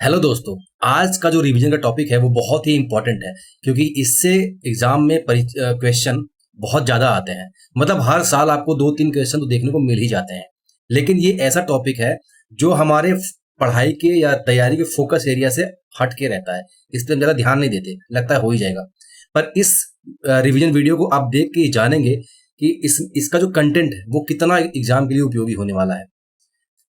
Hello दोस्तों। आज का जो रिवीजन का टॉपिक है वो बहुत ही इम्पोर्टेंट है क्योंकि इससे एग्जाम में क्वेश्चन बहुत ज़्यादा आते हैं। मतलब हर साल आपको 2-3 क्वेश्चन तो देखने को मिल ही जाते हैं। लेकिन ये ऐसा टॉपिक है जो हमारे पढ़ाई के या तैयारी के फोकस एरिया से हट के रहता है। इस पर हम ज़्यादा ध्यान नहीं देते, लगता है हो ही जाएगा। पर इस रिवीजन वीडियो को आप देख के जानेंगे कि इसका जो कंटेंट है वो कितना एग्जाम के लिए उपयोगी होने वाला है।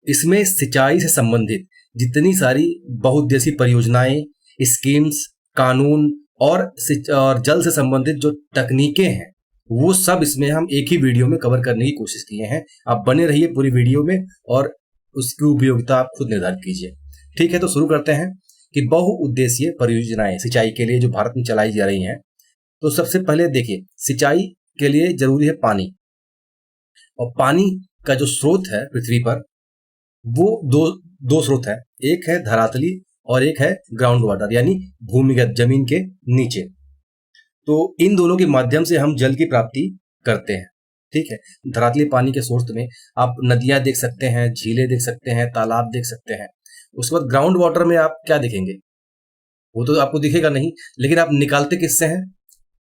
इसमें सिंचाई से संबंधित जितनी सारी बहुउद्देशीय परियोजनाएं, स्कीम्स, कानून और जल से संबंधित जो तकनीकें हैं, वो सब इसमें हम एक ही वीडियो में कवर करने की कोशिश किए हैं। आप बने रहिए पूरी वीडियो में और उसकी उपयोगिता आप खुद निर्धारित कीजिए। ठीक है, तो शुरू करते हैं कि बहुउद्देशीय परियोजनाएं सिंचाई के लिए जो भारत में चलाई जा रही हैं। तो सबसे पहले देखिए, सिंचाई के लिए जरूरी है पानी। और पानी का जो स्रोत है पृथ्वी पर, वो दो दो स्रोत है। एक है धरातली और एक है ग्राउंड वाटर, यानी भूमिगत जमीन के नीचे। तो इन दोनों के माध्यम से हम जल की प्राप्ति करते हैं। ठीक है, धरातली पानी के सोर्स में आप नदियां देख सकते हैं, झीलें देख सकते हैं, तालाब देख सकते हैं। उसके बाद ग्राउंड वाटर में आप क्या देखेंगे, वो तो आपको दिखेगा नहीं, लेकिन आप निकालते किससे हैं?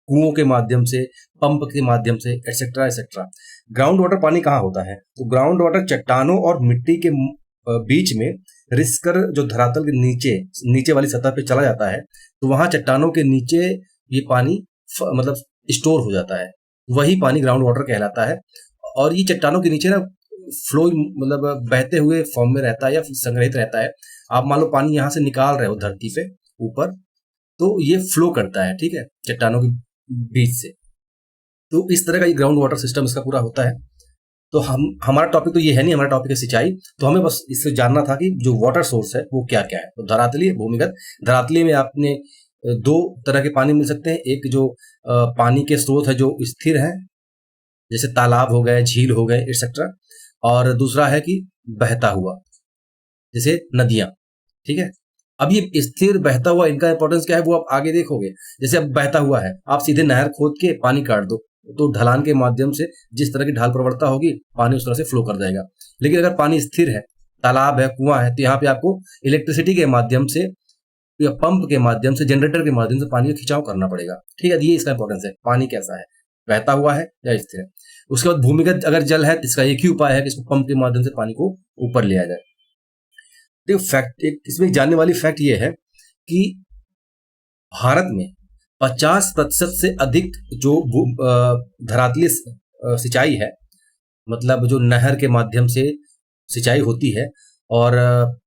कुओं के माध्यम से, पंप के माध्यम से, एटसेट्रा एटसेट्रा। ग्राउंड वाटर पानी कहाँ होता है? तो ग्राउंड वाटर चट्टानों और मिट्टी के बीच में रिस कर जो धरातल के नीचे नीचे वाली सतह पे चला जाता है, तो वहां चट्टानों के नीचे ये पानी मतलब स्टोर हो जाता है। वही पानी ग्राउंड वाटर कहलाता है। और ये चट्टानों के नीचे ना फ्लो, मतलब बहते हुए फॉर्म में रहता है या संग्रहित रहता है। आप मान लो पानी यहाँ से निकाल रहे हो धरती पे ऊपर, तो ये फ्लो करता है, ठीक है, चट्टानों के बीच से। तो इस तरह का ये ग्राउंड वाटर सिस्टम इसका पूरा होता है। तो हमारा टॉपिक तो ये है नहीं, हमारा टॉपिक है सिंचाई। तो हमें बस इससे जानना था कि जो वाटर सोर्स है वो क्या क्या है। तो धरातलीय, भूमिगत। धरातलीय में आपने दो तरह के पानी मिल सकते हैं। एक जो पानी के स्रोत है जो स्थिर है, जैसे तालाब हो गए, झील हो गए, एक्सेट्रा। और दूसरा है कि बहता हुआ, जैसे नदियां। ठीक है, अब ये स्थिर बहता हुआ, इनका इंपॉर्टेंस क्या है वो आप आगे देखोगे। जैसे अब बहता हुआ है, आप सीधे नहर खोद के पानी काट दो, तो ढलान के माध्यम से जिस तरह की ढाल प्रवणता होगी, पानी उस तरह से फ्लो कर जाएगा। लेकिन अगर पानी स्थिर है, तालाब है, कुआं है, तो यहाँ पे आपको इलेक्ट्रिसिटी के माध्यम से या पंप के माध्यम से, जनरेटर के माध्यम से पानी का खिंचाव करना पड़ेगा। ठीक है, ये इसका इंपॉर्टेंस है, पानी कैसा है, बहता हुआ है या स्थिर है। उसके बाद भूमिगत अगर जल है तो इसका एक ही उपाय है कि इसको पंप के माध्यम से पानी को ऊपर लिया जाए। देखो फैक्ट, एक इसमें जानने वाली फैक्ट ये है कि भारत में 50% से अधिक जो धरातलीय सिंचाई है, मतलब जो नहर के माध्यम से सिंचाई होती है और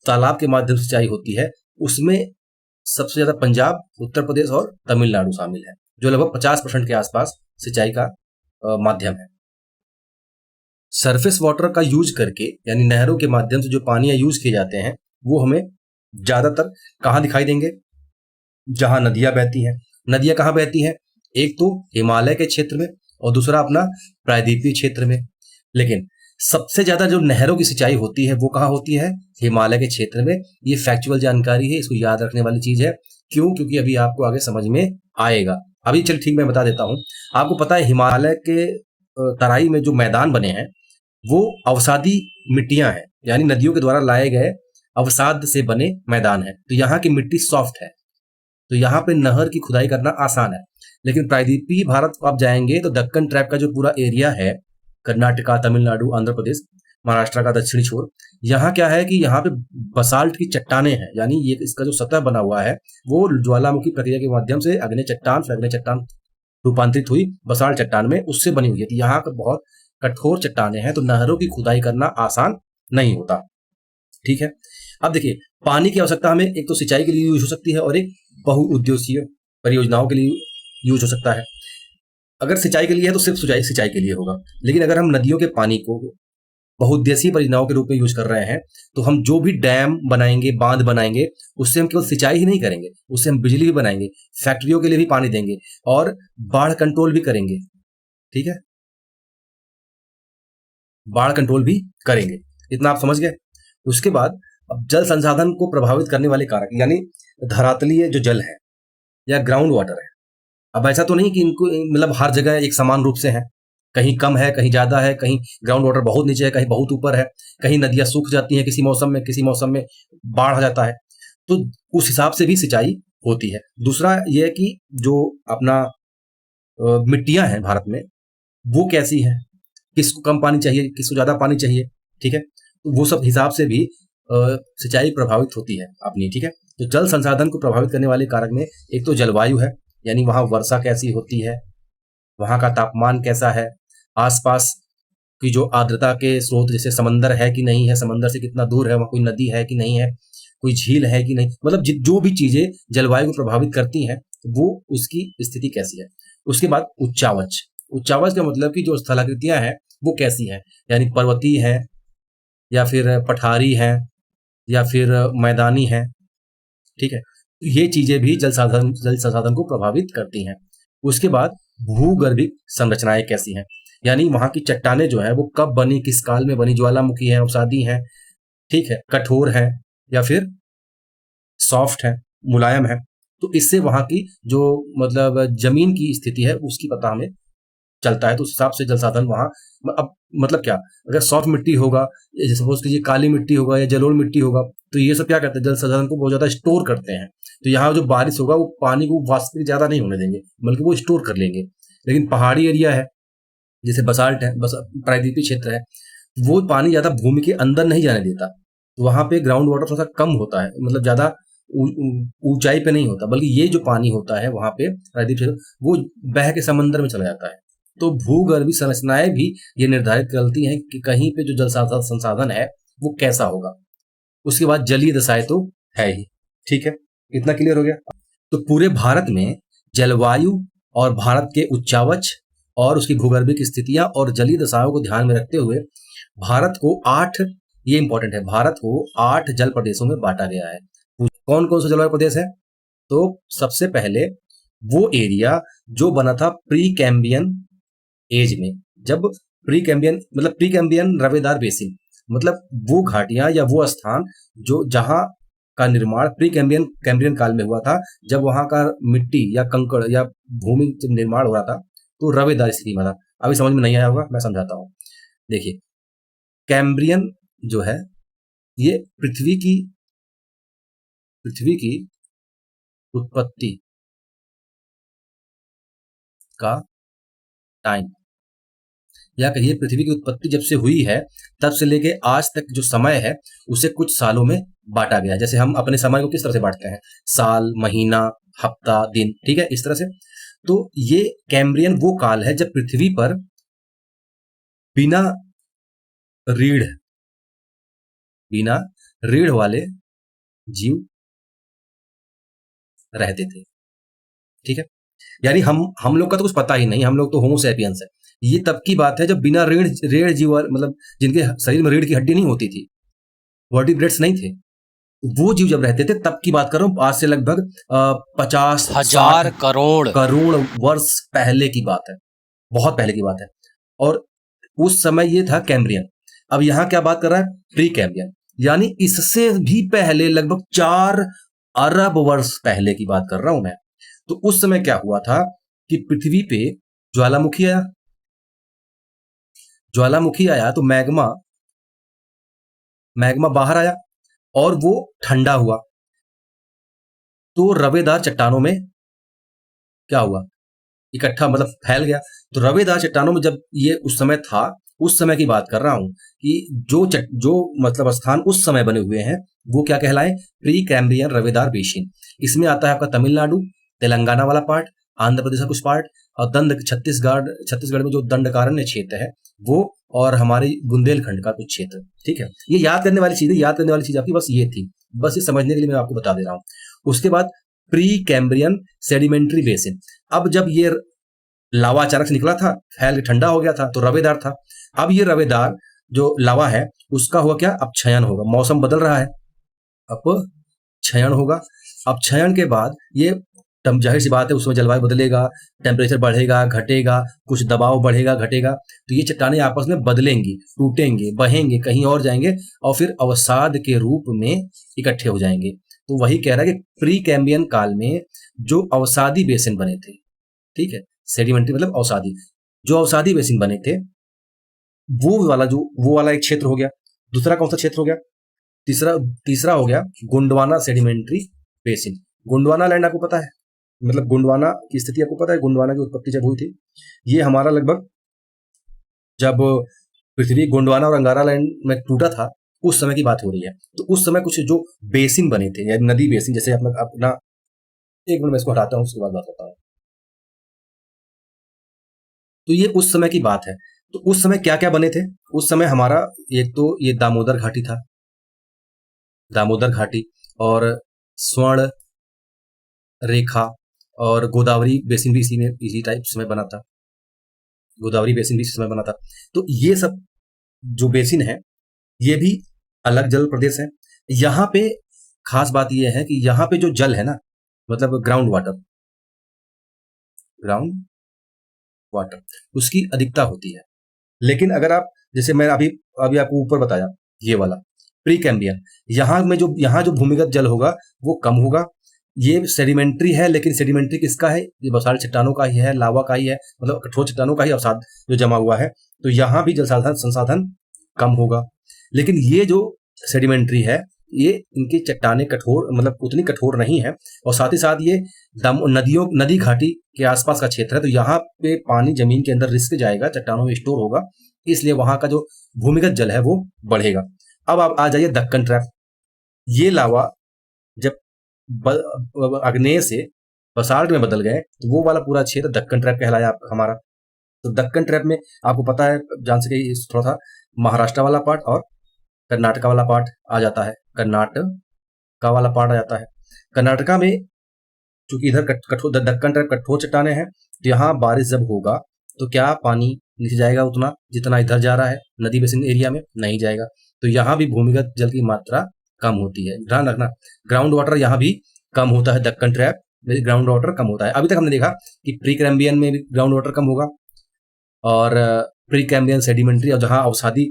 तालाब के माध्यम से सिंचाई होती है, उसमें सबसे ज्यादा पंजाब, उत्तर प्रदेश और तमिलनाडु शामिल है, जो लगभग 50% के आसपास सिंचाई का माध्यम है। सरफेस वाटर का यूज करके, यानी नहरों के माध्यम से जो पानी यूज किए जाते हैं, वो हमें ज्यादातर कहाँ दिखाई देंगे? जहां नदियां बहती हैं। नदियां कहाँ बहती हैं? एक तो हिमालय के क्षेत्र में और दूसरा अपना प्रायद्वीपीय क्षेत्र में। लेकिन सबसे ज्यादा जो नहरों की सिंचाई होती है वो कहाँ होती है? हिमालय के क्षेत्र में। ये फैक्चुअल जानकारी है, इसको याद रखने वाली चीज है। क्यों? क्योंकि अभी आपको आगे समझ में आएगा। अभी चल ठीक, मैं बता देता हूँ। आपको पता है हिमालय के तराई में जो मैदान बने हैं वो अवसादी मिट्टियां हैं, यानी नदियों के द्वारा लाए गए अवसाद से बने मैदान है। तो यहाँ की मिट्टी सॉफ्ट है, तो यहाँ पे नहर की खुदाई करना आसान है। लेकिन प्रायद्वीपीय भारत को आप जाएंगे तो दक्कन ट्रैप का जो पूरा एरिया है, कर्नाटका, तमिलनाडु, आंध्र प्रदेश, महाराष्ट्र का दक्षिणी छोर, यहाँ क्या है कि यहाँ पे बसाल्ट की चट्टाने हैं, यानी ये इसका जो सतह बना हुआ है वो ज्वालामुखी प्रक्रिया के माध्यम से अग्नि चट्टान, फिर अग्नि चट्टान रूपांतरित हुई बसाल्ट चट्टान में, उससे बनी हुई है। तो यहाँ का बहुत कठोर चट्टाने हैं, तो नहरों की खुदाई करना आसान नहीं होता। ठीक है, अब देखिए, पानी की आवश्यकता हमें एक तो सिंचाई के लिए यूज हो सकती है और एक बहुउद्देशीय परियोजनाओं के लिए यूज हो सकता है। अगर सिंचाई के लिए है तो सिर्फ सिंचाई सिंचाई के लिए होगा। लेकिन अगर हम नदियों के पानी को बहुउद्देशीय परियोजनाओं के रूप में यूज कर रहे हैं, तो हम जो भी डैम बनाएंगे, बांध बनाएंगे, उससे हम केवल सिंचाई ही नहीं करेंगे, उससे हम बिजली भी बनाएंगे, फैक्ट्रियों के लिए भी पानी देंगे और बाढ़ कंट्रोल भी करेंगे। ठीक है, बाढ़ कंट्रोल भी करेंगे। इतना आप समझ गए। उसके बाद अब जल संसाधन को प्रभावित करने वाले कारक, यानी धरातलीय जो जल है या ग्राउंड वाटर है। अब ऐसा तो नहीं कि इनको मतलब हर जगह एक समान रूप से है, कहीं कम है, कहीं ज्यादा है, कहीं ग्राउंड वाटर बहुत नीचे है, कहीं बहुत ऊपर है, कहीं नदियां सूख जाती हैं किसी मौसम में, किसी मौसम में बाढ़ आ जाता है। तो उस हिसाब से भी सिंचाई होती है। दूसरा ये है कि जो अपना मिट्टियां हैं भारत में, वो कैसी हैं, किसको कम पानी चाहिए, किसको ज्यादा पानी चाहिए, ठीक है। तो वो सब हिसाब से भी सिंचाई प्रभावित होती है अपनी, ठीक है। तो जल संसाधन को प्रभावित करने वाले कारक में एक तो जलवायु है, यानी वहां वर्षा कैसी होती है, वहां का तापमान कैसा है, आसपास की जो आर्द्रता के स्रोत, जैसे समंदर है कि नहीं है, समंदर से कितना दूर है, वहां कोई नदी है कि नहीं है, कोई झील है कि नहीं, मतलब जो भी चीजें जलवायु को प्रभावित करती हैं, वो उसकी स्थिति कैसी है। उसके बाद उच्चावच। उच्चावच का मतलब कि जो स्थलाकृतियां हैं वो कैसी हैं, यानी पर्वतीय है, या फिर पठारी है, या फिर मैदानी है, ठीक है। तो ये चीजें भी जल संसाधन को प्रभावित करती हैं। उसके बाद भूगर्भिक संरचनाएं कैसी हैं, यानी वहां की चट्टाने जो है वो कब बनी, किस काल में बनी, ज्वालामुखी है, अवसादी है, ठीक है, कठोर है, या फिर सॉफ्ट है, मुलायम है। तो इससे वहां की जो मतलब जमीन की स्थिति है उसकी पता हमें चलता है। तो उस हिसाब से जल साधन वहां, अब मतलब क्या, अगर सॉफ्ट मिट्टी होगा, सपोज कीजिए काली मिट्टी होगा या जलोढ़ मिट्टी होगा, तो ये सब क्या करते हैं, जल संसाधन को बहुत ज्यादा स्टोर करते हैं। तो यहाँ जो बारिश होगा वो पानी को वाष्पित ज्यादा नहीं होने देंगे, बल्कि वो स्टोर कर लेंगे। लेकिन पहाड़ी एरिया है, जैसे बसाल्ट है, बस प्रायद्वीपीय क्षेत्र है, वो पानी ज्यादा भूमि के अंदर नहीं जाने देता। तो वहां पे ग्राउंड वाटर थोड़ा सा कम होता है, मतलब ज्यादा ऊंचाई पे नहीं होता, बल्कि ये जो पानी होता है वहां पे प्रायद्वीप क्षेत्र, वो बह के समंदर में चला जाता है। तो भूगर्भीय संरचनाएं भी ये निर्धारित करती हैं कि कहीं पे जो जल संसाधन है वो कैसा होगा। उसके बाद जलीय दशाएं तो है ही, ठीक है, इतना क्लियर हो गया। तो पूरे भारत में जलवायु और भारत के उच्चावच और उसकी भूगर्भिक स्थितियां और जलीय दशाओं को ध्यान में रखते हुए भारत को 8, ये इंपॉर्टेंट है, भारत को 8 जल प्रदेशों में बांटा गया है। कौन कौन सा जलवायु प्रदेश है? तो सबसे पहले वो एरिया जो बना था प्री कैम्बियन एज में, जब प्री कैम्बियन मतलब प्री कैम्बियन रवेदार बेसिन, मतलब वो घाटियां या वो स्थान जो जहां का निर्माण प्री कैम्बियन काल में हुआ था, जब वहां का मिट्टी या कंकड़ या भूमि जब निर्माण हो रहा था तो रवेदार स्थिति में था। अभी समझ में नहीं आया होगा, मैं समझाता हूँ। देखिए, कैम्ब्रियन जो है ये पृथ्वी की उत्पत्ति का टाइम, या कहिए पृथ्वी की उत्पत्ति जब से हुई है तब से लेके आज तक जो समय है उसे कुछ सालों में बांटा गया। जैसे हम अपने समय को किस तरह से बांटते हैं, साल, महीना, हफ्ता, दिन, ठीक है, इस तरह से। तो ये कैम्ब्रियन वो काल है जब पृथ्वी पर बिना रीढ़ बिना रीढ़ वाले जीव रहते थे, ठीक है। यानी हम लोग का तो कुछ पता ही नहीं, हम लोग तो होमो सैपियंस है। ये तब की बात है जब बिना रीढ़ रीढ़ जीव मतलब जिनके शरीर में रीढ़ की हड्डी नहीं होती थी, वर्टिब्रेट्स नहीं थे, वो जीव जब रहते थे तब की बात कर रहा हूँ। आज से लगभग 50,000 करोड़ वर्ष पहले की बात है, बहुत पहले की बात है। और उस समय ये था कैम्ब्रियन। अब यहाँ क्या बात कर रहा है, प्री कैम्ब्रियन, यानी इससे भी पहले लगभग 4 अरब वर्ष पहले की बात कर रहा हूं मैं। तो उस समय क्या हुआ था कि पृथ्वी पे ज्वालामुखी आया तो मैग्मा बाहर आया और वो ठंडा हुआ, तो रवेदार चट्टानों में क्या हुआ, इकट्ठा मतलब फैल गया। तो रवेदार चट्टानों में जब ये उस समय था, उस समय की बात कर रहा हूं कि जो मतलब स्थान उस समय बने हुए हैं वो क्या कहलाए, प्री कैम्ब्रियन रवेदार बेसिन। इसमें आता है आपका तमिलनाडु, तेलंगाना वाला पार्ट, आंध्र प्रदेश का कुछ पार्ट, और छत्तीसगढ़ में जो दंडकारण्य क्षेत्र है वो, और हमारे बुंदेलखंड का कुछ क्षेत्र, ठीक है। ये याद करने वाली चीज आपकी बस ये थी, बस ये समझने के लिए मैं आपको बता दे रहा हूँ। उसके बाद प्री कैम्ब्रियन सेडिमेंट्री बेसिन। अब जब ये लावा अचानक से निकला था, फैल के ठंडा हो गया था, तो रवेदार था। अब ये रवेदार जो लावा है उसका हुआ क्या, अब क्षयन होगा, मौसम बदल रहा है, अब क्षयन होगा। अब क्षयन के बाद ये जाहिर सी बात है उसमें जलवायु बदलेगा, टेम्परेचर बढ़ेगा घटेगा, कुछ दबाव बढ़ेगा घटेगा, तो ये चट्टानें आपस में बदलेंगी, टूटेंगे, बहेंगे, कहीं और जाएंगे और फिर अवसाद के रूप में इकट्ठे हो जाएंगे। तो वही कह रहा है कि प्री कैम्बियन काल में जो अवसादी बेसिन बने थे, ठीक है, सेडिमेंट्री मतलब अवसादी, जो अवसादी बेसिन बने थे वो वाला एक क्षेत्र हो गया। दूसरा कौन सा क्षेत्र हो गया, तीसरा तीसरा हो गया Gondwana sedimentary basin. Gondwana land आपको पता है, मतलब गोंडवाना की स्थिति आपको पता है, गोंडवाना की उत्पत्ति जब हुई थी, ये हमारा लगभग जब पृथ्वी गोंडवाना और अंगारा लैंड में टूटा था उस समय की बात हो रही है। तो उस समय कुछ जो बेसिन बने थे या नदी बेसिन, जैसे अपना एक मिनट में इसको हटाता हूँ, उसके बाद बात करता हूँ। तो ये उस समय की बात है। तो उस समय क्या क्या बने थे? उस समय हमारा एक तो ये दामोदर घाटी था, दामोदर घाटी, और स्वर्ण रेखा, और गोदावरी बेसिन भी इसी टाइप समय बना था, गोदावरी बेसिन भी इसी समय बना था। तो ये सब जो बेसिन है ये भी अलग जल प्रदेश है। यहाँ पे खास बात ये है कि यहाँ पे जो जल है ना, मतलब ग्राउंड वाटर उसकी अधिकता होती है। लेकिन अगर आप, जैसे मैं अभी अभी आपको ऊपर बताया ये वाला प्री कैम्बियन, यहाँ जो भूमिगत जल होगा वो कम होगा। ये सेडिमेंट्री है, लेकिन सेडिमेंट्री किसका है? ये बसाल्ट चट्टानों का ही है, लावा का ही है, मतलब कठोर चट्टानों का ही अवसाद जो जमा हुआ है। तो यहाँ भी जल संसाधन कम होगा। लेकिन ये जो सेडिमेंट्री है, ये इनकी चट्टानें कठोर, मतलब उतनी कठोर नहीं है, और साथ ही साथ ये नदी घाटी के आसपास का क्षेत्र है। तो यहाँ पे पानी जमीन के अंदर रिस्क जाएगा, चट्टानों में स्टोर होगा, इसलिए वहां का जो भूमिगत जल है वो बढ़ेगा। अब आप आ जाइए दक्कन ट्रैप। ये लावा जब आग्नेय से बसाल्ट में बदल गए तो वो वाला पूरा क्षेत्र दक्कन ट्रैप कहलाया हमारा। तो दक्कन ट्रैप में आपको पता है, जान सके थोड़ा सा महाराष्ट्र वाला पार्ट और कर्नाटका वाला पार्ट आ जाता है, कर्नाटका वाला पार्ट आ जाता है। कर्नाटका में चूंकि इधर कठोर दक्कन ट्रैप कठोर चट्टाने हैं, तो यहाँ बारिश जब होगा तो क्या पानी नीचे जाएगा उतना जितना इधर जा रहा है नदी बेसिन एरिया में? नहीं जाएगा। तो यहाँ भी भूमिगत जल की मात्रा कम होती है, ध्यान रखना। ग्राउंड वाटर यहाँ भी कम होता है, दक्कन ट्रैप में ग्राउंड वाटर कम होता है। अभी तक हमने देखा कि प्री कैम्बियन में भी ग्राउंड वाटर कम होगा, और प्री कैम्बियन सेडिमेंट्री और जहाँ अवसादी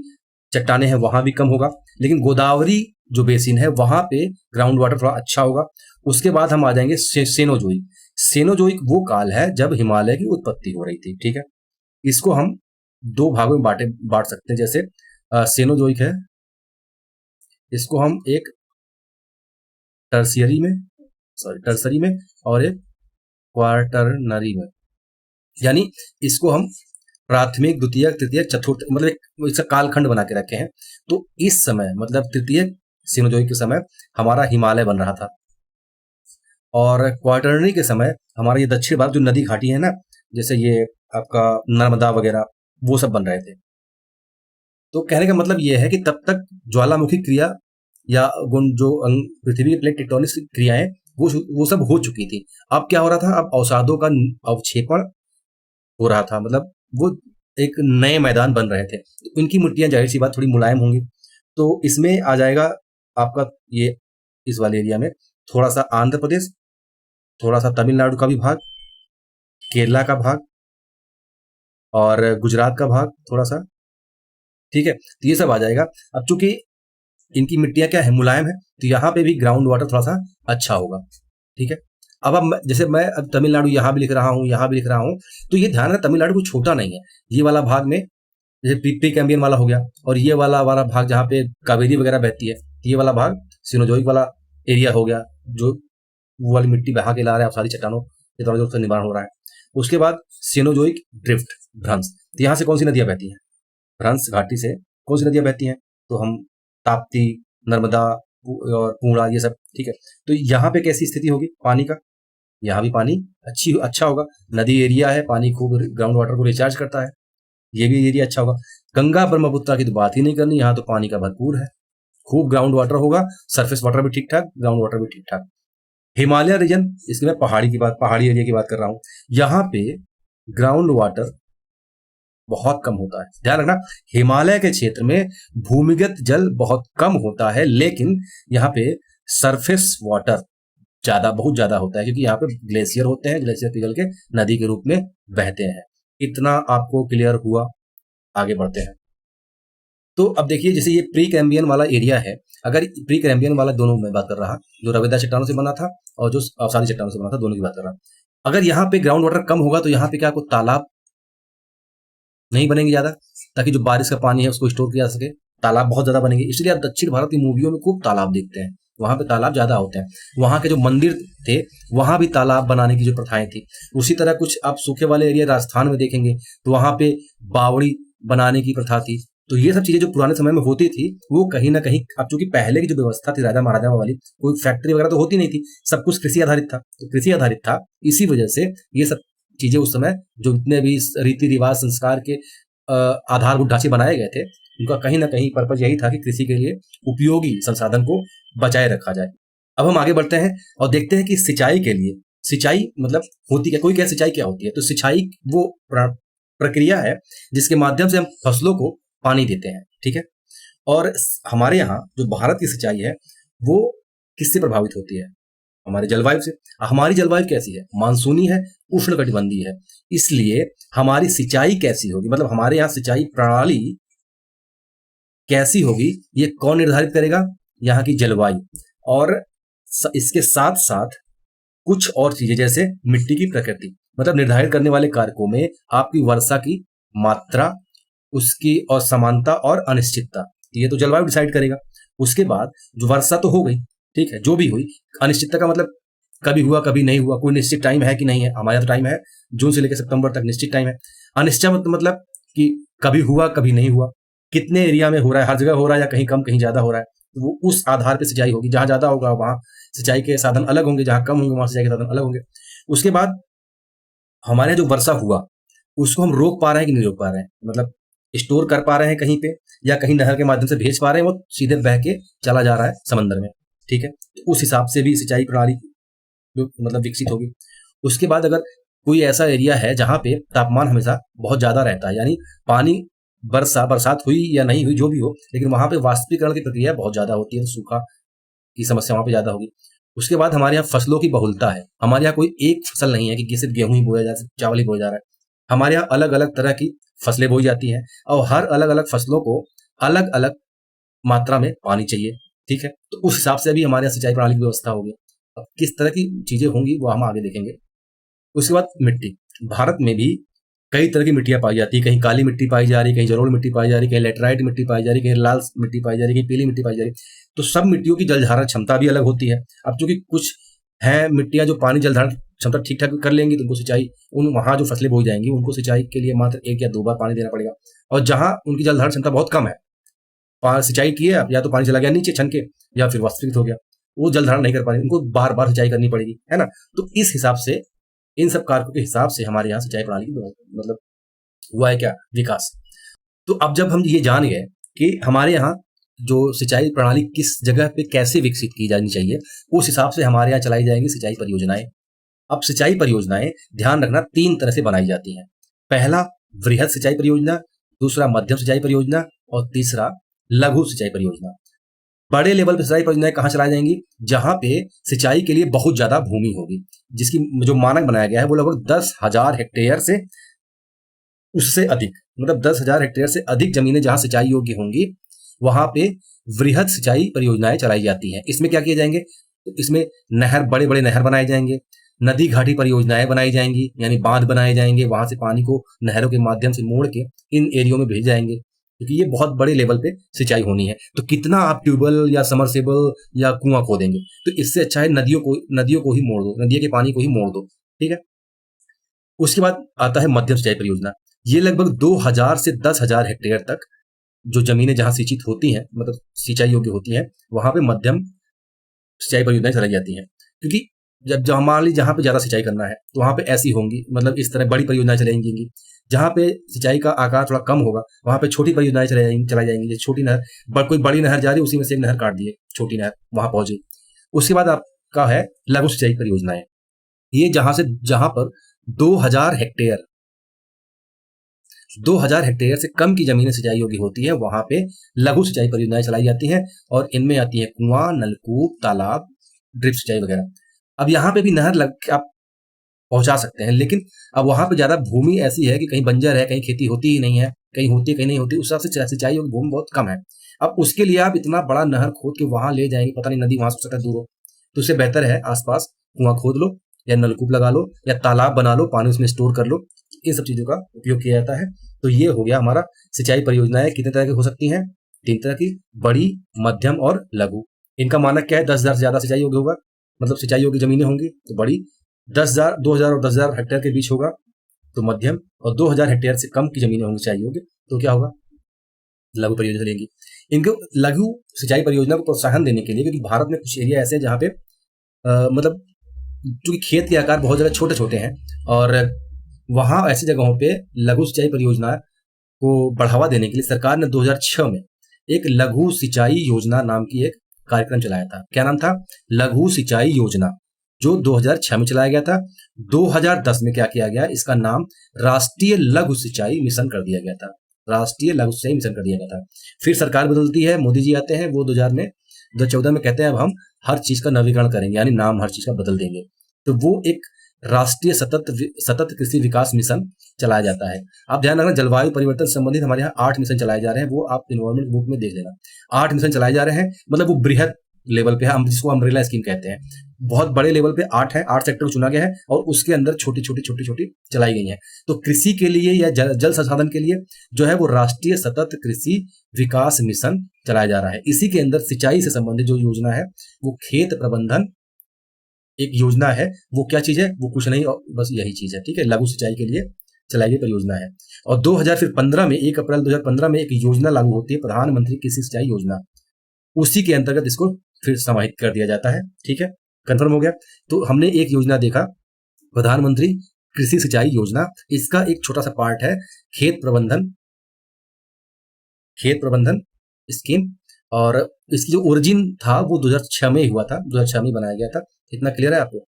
चट्टाने हैं वहां भी कम होगा। लेकिन गोदावरी जो बेसिन है वहां पे ग्राउंड वाटर थोड़ा अच्छा होगा। उसके बाद हम आ जाएंगे सेनोजोइक। सेनोजोइक वो काल है जब हिमालय की उत्पत्ति हो रही थी, ठीक है। इसको हम दो भागों में बांट सकते हैं। जैसे सेनोजोइक है, इसको हम एक टर्सरी में और एक क्वार्टरनरी में, यानी इसको हम प्राथमिक, द्वितीय, तृतीय, चतुर्थ, मतलब इसका कालखंड बना के रखे हैं। तो इस समय मतलब तृतीय सिनोजोइक के समय हमारा हिमालय बन रहा था, और क्वार्टरनरी के समय हमारा ये दक्षिण भाग जो नदी घाटी है ना, जैसे ये आपका नर्मदा वगैरह, वो सब बन रहे थे। तो कहने का मतलब ये है कि तब तक ज्वालामुखी क्रिया या जो पृथ्वी की प्लेट टेक्टोनिक क्रियाएं वो सब हो चुकी थी। अब क्या हो रहा था? अब अवसादों का अवक्षेपण हो रहा था, मतलब वो एक नए मैदान बन रहे थे। तो इनकी मिट्टियां जाहिर सी बात थोड़ी मुलायम होंगी। तो इसमें आ जाएगा आपका ये इस वाले एरिया में थोड़ा सा आंध्र प्रदेश, थोड़ा सा तमिलनाडु का भी भाग, केरला का भाग, और गुजरात का भाग थोड़ा सा, ठीक है। तो ये सब आ जाएगा। अब चूंकि इनकी मिट्टियां क्या है, मुलायम है, तो यहाँ पे भी ग्राउंड वाटर थोड़ा सा अच्छा होगा, ठीक है। अब जैसे मैं अब तमिलनाडु यहाँ भी लिख रहा हूँ, यहाँ भी लिख रहा हूँ, तो ये ध्यान रखना तमिलनाडु को छोटा नहीं है। ये वाला भाग में जैसे प्री कैम्बियन वाला हो गया, और ये वाला भाग जहाँ पे कावेरी वगैरह बहती है, ये वाला भाग सिनोजोइक वाला एरिया हो गया, जो वो वाली मिट्टी बहा के ला रहा है, सारी चट्टानों के द्वारा जो उसका निर्माण हो रहा है। उसके बाद सिनोजोइक ड्रिफ्ट, भ्रंश। तो यहाँ से कौन सी नदियां बहती हैं? भ्रंश घाटी से कौन सी नदियां बहती हैं? तो हम ताप्ती, नर्मदा और पूर्णा, ये सब, ठीक है। तो यहाँ पे कैसी स्थिति होगी पानी का? यहाँ भी पानी अच्छा होगा, नदी एरिया है, पानी खूब ग्राउंड वाटर को रिचार्ज करता है, ये भी एरिया अच्छा होगा। गंगा ब्रह्मपुत्र की तो बात ही नहीं करनी, यहाँ तो पानी का भरपूर है, खूब ग्राउंड वाटर होगा, सरफेस वाटर भी ठीक ठाक, ग्राउंड वाटर भी ठीक ठाक। हिमालय रीजन, इसमें मैं पहाड़ी एरिया की बात कर रहा हूँ, यहाँ पे ग्राउंड वाटर बहुत कम होता है। ध्यान रखना, हिमालय के क्षेत्र में भूमिगत जल बहुत कम होता है, लेकिन यहाँ पे सरफेस वाटर बहुत ज्यादा होता है, क्योंकि यहाँ पे ग्लेशियर होते हैं, ग्लेशियर पिघल के नदी के रूप में बहते हैं। इतना आपको क्लियर हुआ? आगे बढ़ते हैं। तो अब देखिए, जैसे ये प्री कैम्बियन वाला एरिया है, अगर प्री कैम्बियन वाला, दोनों में बात कर रहा, जो रवेदा चट्टानों से बना था और जो अवसादी चट्टानों से बना था, दोनों की बात कर रहा। अगर यहाँ पे ग्राउंड वाटर कम होगा तो यहाँ पे क्या आपको तालाब नहीं बनेंगे ज्यादा, ताकि जो बारिश का पानी है उसको स्टोर किया जा सके? तालाब बहुत ज्यादा बनेंगे, इसलिए आप दक्षिण भारत की मूवियों में खूब तालाब देखते हैं, वहां पे तालाब ज्यादा होते हैं। वहां के जो मंदिर थे वहां भी तालाब बनाने की जो प्रथाएं थी। उसी तरह कुछ आप सूखे वाले एरिया राजस्थान में देखेंगे तो वहां पे बावड़ी बनाने की प्रथा थी। तो ये सब चीजें जो पुराने समय में होती थी वो कहीं ना कहीं, अब चूंकि पहले की जो व्यवस्था थी राजा महाराजा वाली, कोई फैक्ट्री वगैरह तो होती नहीं थी, सब कुछ कृषि आधारित था, तो कृषि आधारित था, इसी वजह से ये सब चीजें उस समय जो जितने भी रीति रिवाज संस्कार के आधारभूत ढांचे बनाए गए थे, उनका कहीं ना कहीं पर्पज यही था कि कृषि के लिए उपयोगी संसाधन को बचाए रखा जाए। अब हम आगे बढ़ते हैं और देखते हैं कि सिंचाई के लिए, सिंचाई मतलब होती क्या, कोई क्या सिंचाई क्या होती है। तो सिंचाई वो प्रक्रिया है जिसके माध्यम से हम फसलों को पानी देते हैं, ठीक है। और हमारे यहाँ जो भारत की सिंचाई है वो किससे प्रभावित होती है, हमारे जलवायु से। हमारी जलवायु कैसी है, मानसूनी है, उष्णकटिबंधीय है, इसलिए हमारी सिंचाई कैसी होगी, मतलब हमारे यहाँ सिंचाई प्रणाली कैसी होगी, ये कौन निर्धारित करेगा, यहाँ की जलवायु। और इसके साथ साथ कुछ और चीजें जैसे मिट्टी की प्रकृति, मतलब निर्धारित करने वाले कारकों में आपकी वर्षा की मात्रा, उसकी असमानता और अनिश्चितता, ये तो जलवायु डिसाइड करेगा। उसके बाद जो वर्षा तो हो गई, ठीक है, जो भी हुई, अनिश्चितता का मतलब कभी हुआ कभी नहीं हुआ, कोई निश्चित टाइम है कि नहीं है। हमारा तो टाइम है जून से लेकर सितंबर तक, निश्चित टाइम है। अनिश्चित मतलब कि कभी हुआ कभी नहीं हुआ, कितने एरिया में हो रहा है, हर जगह हो रहा है या कहीं कम कहीं ज्यादा हो रहा है, वो उस आधार पर सिंचाई होगी। जहां ज्यादा होगा वहां सिंचाई के साधन अलग होंगे, जहां कम होंगे वहां सिंचाई के साधन अलग होंगे। उसके बाद हमारे जो वर्षा हुआ उसको हम रोक पा रहे हैं कि नहीं रोक पा रहे हैं, मतलब स्टोर कर पा रहे हैं कहीं पे, या कहीं नहर के माध्यम से भेज पा रहे हैं, वो सीधे बह के चला जा रहा है समंदर में, ठीक है। तो उस हिसाब से भी सिंचाई प्रणाली जो मतलब विकसित होगी। उसके बाद अगर कोई ऐसा एरिया है जहां पे तापमान हमेशा बहुत ज्यादा रहता है, यानी पानी बरसात हुई या नहीं हुई जो भी हो, लेकिन वहां पे वाष्पीकरण की प्रक्रिया बहुत ज्यादा होती है, तो सूखा की समस्या वहां पे ज्यादा होगी। उसके बाद हमारे यहाँ फसलों की बहुलता है, हमारे यहाँ कोई एक फसल नहीं है कि सिर्फ गेहूं ही बोया जा रहा है, चावल ही बोया जा रहा है। हमारे यहाँ अलग अलग तरह की फसलें बोई जाती हैं और हर अलग अलग फसलों को अलग अलग मात्रा में पानी चाहिए, ठीक है। तो उस हिसाब से भी हमारे यहाँ सिंचाई प्रणाली की व्यवस्था होगी। अब किस तरह की चीजें होंगी वो हम आगे देखेंगे। उसके बाद मिट्टी, भारत में भी कई तरह की मिट्टियां पाई जाती है, कहीं काली मिट्टी पाई जा रही, कहीं जलोढ़ मिट्टी पाई जा रही, कहीं लेटराइट मिट्टी पाई जा रही, कहीं लाल मिट्टी पाई जा रही, कहीं पीली मिट्टी पाई जा रही। तो सब मिट्टियों की जल धारण क्षमता भी अलग होती है। अब चूंकि कुछ है मिट्टियां जो पानी जल धारण क्षमता ठीक ठाक कर लेंगी, तो उनको सिंचाई, उन वहां जो फसलें बोई जाएंगी उनको सिंचाई के लिए मात्र 1 या 2 बार पानी देना पड़ेगा। और जहां उनकी जल धारण क्षमता बहुत कम है, सिंचाई की है या तो पानी चला गया नीचे छन के, या फिर वाष्पीकृत हो गया, वो जल धारण नहीं कर पाएंगे, उनको बार बार सिंचाई करनी पड़ेगी, है ना। तो इस हिसाब से, इन सब कारकों के हिसाब से हमारे यहाँ सिंचाई प्रणाली मतलब हुआ है क्या, विकास। तो अब जब हम ये जान गए कि हमारे यहाँ जो सिंचाई प्रणाली किस जगह पे कैसे विकसित की जानी चाहिए, उस हिसाब से हमारे यहाँ चलाई जाएंगी सिंचाई परियोजनाएं। अब सिंचाई परियोजनाएं ध्यान रखना 3 तरह से बनाई जाती हैं। पहला वृहद सिंचाई परियोजना, दूसरा मध्यम सिंचाई परियोजना और तीसरा लघु सिंचाई परियोजना। बड़े लेवल पर सिंचाई परियोजनाएं कहाँ चलाई जाएंगी, जहां पे सिंचाई के लिए बहुत ज्यादा भूमि होगी, जिसकी जो मानक बनाया गया है वो लगभग 10,000 हेक्टेयर से उससे अधिक, मतलब 10,000 हेक्टेयर से अधिक जमीनें जहां सिंचाई योग्य होंगी वहां पे वृहद सिंचाई परियोजनाएं चलाई जाती हैं। इसमें क्या किए जाएंगे, तो इसमें नहर, बड़े बड़े नहर बनाए जाएंगे, नदी घाटी परियोजनाएं बनाई जाएंगी, यानी बांध बनाए जाएंगे, वहां से पानी को नहरों के माध्यम से मोड़ के इन एरियो में भेज जाएंगे, क्योंकि ये बहुत बड़े लेवल पे सिंचाई होनी है। तो कितना आप ट्यूबवेल या समरसेबल या कुआं खोदेंगे, तो इससे अच्छा है नदियों को ही मोड़ दो, नदियों के पानी को ही मोड़ दो, ठीक है। उसके बाद आता है मध्यम सिंचाई परियोजना। ये लगभग 2,000 से 10,000 हेक्टेयर तक जो जमीनें जहां सिंचित होती हैं, मतलब सिंचाई योग्य होती हैं, वहां पे मध्यम सिंचाई परियोजनाएं चलाई जाती हैं। क्योंकि जब मान लीजिए जहां पे ज्यादा सिंचाई करना है तो वहां पे ऐसी होंगी, मतलब इस तरह बड़ी परियोजनाएं चलाएंगी। जहां पे सिंचाई का आकार थोड़ा कम होगा वहां पे छोटी परियोजनाएं चलाई जाएंगी। जैसे छोटी नहर, कोई बड़ी नहर जा रही है, उसी में से एक नहर काट दिए, छोटी नहर वहां पहुंच गई। उसके बाद आपका है लघु सिंचाई परियोजनाएं। ये जहां पर 2,000 हेक्टेयर से कम की जमीनें सिंचाई योग्य होती है, वहां पे लघु सिंचाई परियोजनाएं चलाई जाती हैं। और इनमें आती है कुआं, नलकूप, तालाब, ड्रिप सिंचाई वगैरह। अब यहाँ पे भी नहर आप पहुंचा सकते हैं, लेकिन अब वहां पे ज्यादा भूमि ऐसी है कि कहीं बंजर है, कहीं खेती होती ही नहीं है, कहीं होती है कहीं नहीं होती, उस हिसाब से सिंचाई योग्य भूमि बहुत कम है। अब उसके लिए आप इतना बड़ा नहर खोद के वहां ले जाएंगे, पता नहीं नदी वहां से दूर हो, तो उससे बेहतर है आसपास कुआं खोद लो या नलकूप लगा लो या तालाब बना लो, पानी उसमें स्टोर कर लो। इन सब चीजों का उपयोग किया जाता है। तो ये हो गया हमारा सिंचाई परियोजनाएं कितने तरह की हो सकती हैं, तीन तरह की, बड़ी, मध्यम और लघु। इनका मानक क्या है? 10,000 से ज्यादा सिंचाई योग्य होगा, मतलब सिंचाई योग्य जमीनें होंगी तो बड़ी, 10,000, 2,000 और 10,000 हेक्टेयर के बीच होगा तो मध्यम, और 2,000 हेक्टेयर से कम की जमीनें होंगी सिंचाई योग्य तो क्या होगा? लघु परियोजना चलेंगी। इनको लघु सिंचाई परियोजना को प्रोत्साहन देने के लिए, क्योंकि भारत में कुछ एरिया ऐसे हैं जहाँ पे मतलब चूंकि खेत के आकार बहुत ज़्यादा छोटे छोटे हैं, और वहाँ ऐसी जगहों पे लघु सिंचाई परियोजना को बढ़ावा देने के लिए सरकार ने 2006 में एक लघु सिंचाई योजना नाम की एक कार्यक्रम चलाया था। क्या नाम था? लघु सिंचाई योजना, जो 2006 में चलाया गया था। 2010 में क्या किया गया? इसका नाम राष्ट्रीय लघु सिंचाई मिशन कर दिया गया था। राष्ट्रीय लघु सिंचाई मिशन कर दिया गया था। फिर सरकार बदलती है, मोदी जी आते हैं, वो 2014 में कहते हैं अब हम हर चीज का नवीकरण करेंगे, यानी नाम हर चीज का बदल देंगे। तो वो एक राष्ट्रीय सतत कृषि विकास मिशन चलाया जाता है। आप ध्यान रखना, जलवायु परिवर्तन से संबंधित हमारे यहाँ 8 मिशन चलाए जा रहे हैं, वो आप इन्वायरमेंट बुक में देख लेना। 8 मिशन चलाए जा रहे हैं, मतलब वो बृहद लेवल पे है, हम जिसको अम्ब्रेला स्कीम कहते हैं। बहुत बड़े लेवल पे 8 है, 8 सेक्टर चुना गया है और उसके अंदर छोटी छोटी चलाई गई हैं। तो कृषि के लिए या जल संसाधन के लिए जो है वो राष्ट्रीय सतत कृषि विकास मिशन चलाया जा रहा है। इसी के अंदर सिंचाई से संबंधित जो योजना है वो खेत प्रबंधन एक योजना है। वो क्या चीज है? वो कुछ नहीं, और बस यही चीज है, ठीक है। लघु सिंचाई के लिए चलाई गई परियोजना है। और 2015 में 1 अप्रैल 2015 में एक योजना लागू होती है, प्रधानमंत्री कृषि सिंचाई योजना। उसी के अंतर्गत इसको फिर समाहित कर दिया जाता है, ठीक है। कंफर्म हो गया। तो हमने एक योजना देखा, प्रधानमंत्री कृषि सिंचाई योजना। इसका एक छोटा सा पार्ट है खेत प्रबंधन स्कीम, और इसकी जो ओरिजिन था वो 2006 में हुआ था, 2006 में बनाया गया था। इतना क्लियर है आपको?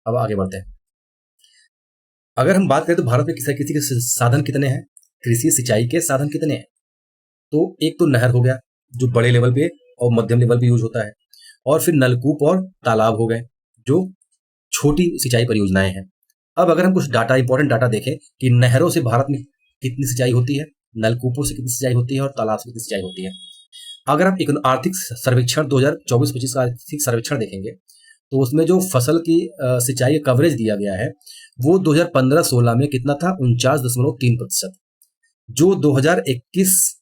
अब आगे बढ़ते हैं। अगर हम बात करें तो भारत में किसी के साधन कितने हैं, कृषि सिंचाई के साधन कितने हैं? तो एक तो नहर हो गया जो बड़े लेवल पे और मध्यम लेवल पे यूज होता है, और फिर नलकूप और तालाब हो गए जो छोटी सिंचाई परियोजनाएं हैं। अब अगर हम कुछ डाटा, इंपॉर्टेंट डाटा देखें कि नहरों से भारत में कितनी सिंचाई होती है, नलकूपों से कितनी सिंचाई होती है और तालाब से कितनी सिंचाई होती है। अगर आप एक आर्थिक सर्वेक्षण 2024-25 का आर्थिक सर्वेक्षण देखेंगे तो उसमें जो फसल की सिंचाई कवरेज दिया गया है वो 2015-16 में कितना था? 49.3%, जो 2021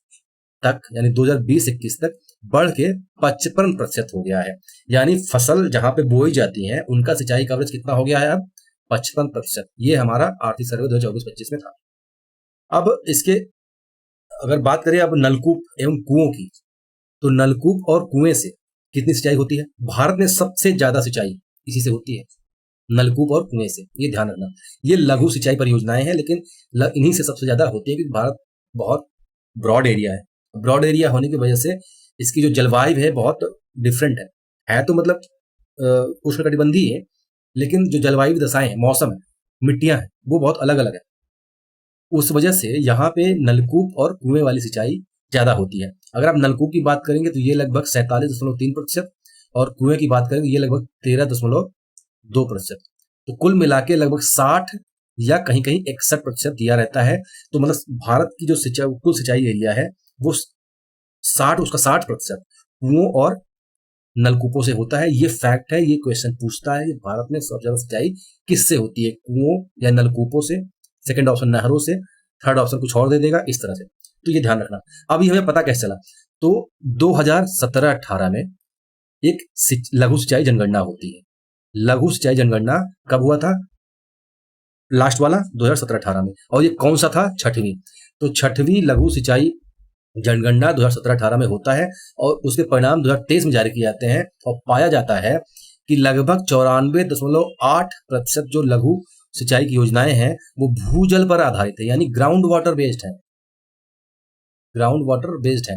तक यानी 2020-21 तक बढ़ के 55% हो गया है। यानी फसल जहां पे बोई जाती है उनका सिंचाई कवरेज कितना हो गया है अब? 55%। ये हमारा आर्थिक सर्वे 2024-25 में था। अब इसके अगर बात करें अब नलकूप एवं कुओं की, तो नलकूप और कुएं से कितनी सिंचाई होती है? भारत में सबसे ज्यादा सिंचाई इसी से होती है, नलकूप और कुएं से। ये ध्यान रखना, ये लघु सिंचाई परियोजनाएं हैं, लेकिन इन्हीं से सबसे ज्यादा होती है, क्योंकि भारत बहुत ब्रॉड एरिया है। ब्रॉड एरिया होने की वजह से इसकी जो जलवायु है बहुत डिफरेंट है तो मतलब उष्णकटिबंधीय है, लेकिन जो जलवायु दशाएं हैं, मौसम है, मिट्टियां हैं, वो बहुत अलग अलग है। उस वजह से यहाँ पे नलकूप और कुएं वाली सिंचाई ज्यादा होती है। अगर आप नलकूप की बात करेंगे तो ये लगभग 47.3%, और कुएं की बात करेंगे ये लगभग 13.2%। तो कुल मिला के लगभग 60 या कहीं कहीं 61% दिया रहता है। तो मतलब भारत की जो कुल सिंचाई एरिया है वो 60% कुओं और नलकूपों से होता है। ये फैक्ट है, ये क्वेश्चन पूछता है भारत में सबसे ज्यादा सिंचाई किससे होती है, कुओं या नलकूपों से। सेकंड ऑप्शन नहरों से, थर्ड ऑप्शन कुछ और दे देगा इस तरह से। तो ये ध्यान रखना। अभी हमें पता कैसे चला? तो 2017-18 में एक लघु सिंचाई जनगणना होती है। लघु सिंचाई जनगणना कब हुआ था? लास्ट वाला 2017-18 में। और ये कौन सा था? छठवीं। तो छठवीं लघु सिंचाई जनगणना 2017-18 में होता है, और उसके परिणाम 2023 में जारी किए जाते हैं, और पाया जाता है कि लगभग 94.8% जो लघु सिंचाई की योजनाएं हैं वो भूजल पर आधारित है, यानी ग्राउंड वाटर बेस्ड है। ग्राउंड वाटर बेस्ड है,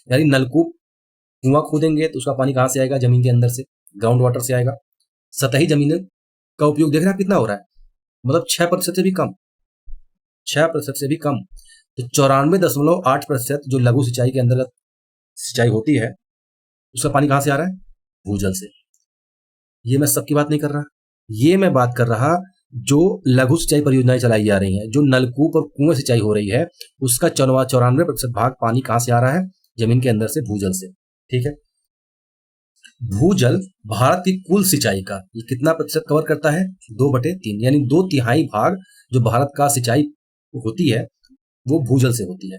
यानी नलकूप, कुआं खोदेंगे तो उसका पानी कहां से आएगा? जमीन के अंदर से, ग्राउंड वाटर से आएगा। सतही जमीन का उपयोग देख रहे हैं कितना हो रहा है, मतलब 6% से भी कम, 6% से भी कम। तो 94.8% जो लघु सिंचाई के अंतर्गत सिंचाई होती है उसका पानी कहां से आ रहा है? भूजल से। ये मैं सबकी बात नहीं कर रहा, ये मैं बात कर रहा जो लघु सिंचाई परियोजनाएं चलाई जा रही हैं, जो नलकूप और कुएं सिंचाई हो रही है, उसका 94% भाग पानी कहां से आ रहा है? जमीन के अंदर से, भूजल से। ठीक है। भूजल भारत की कुल सिंचाई का ये कितना प्रतिशत कवर करता है? 2/3, यानी 2/3 भाग जो भारत का सिंचाई होती है वो भूजल से होती है।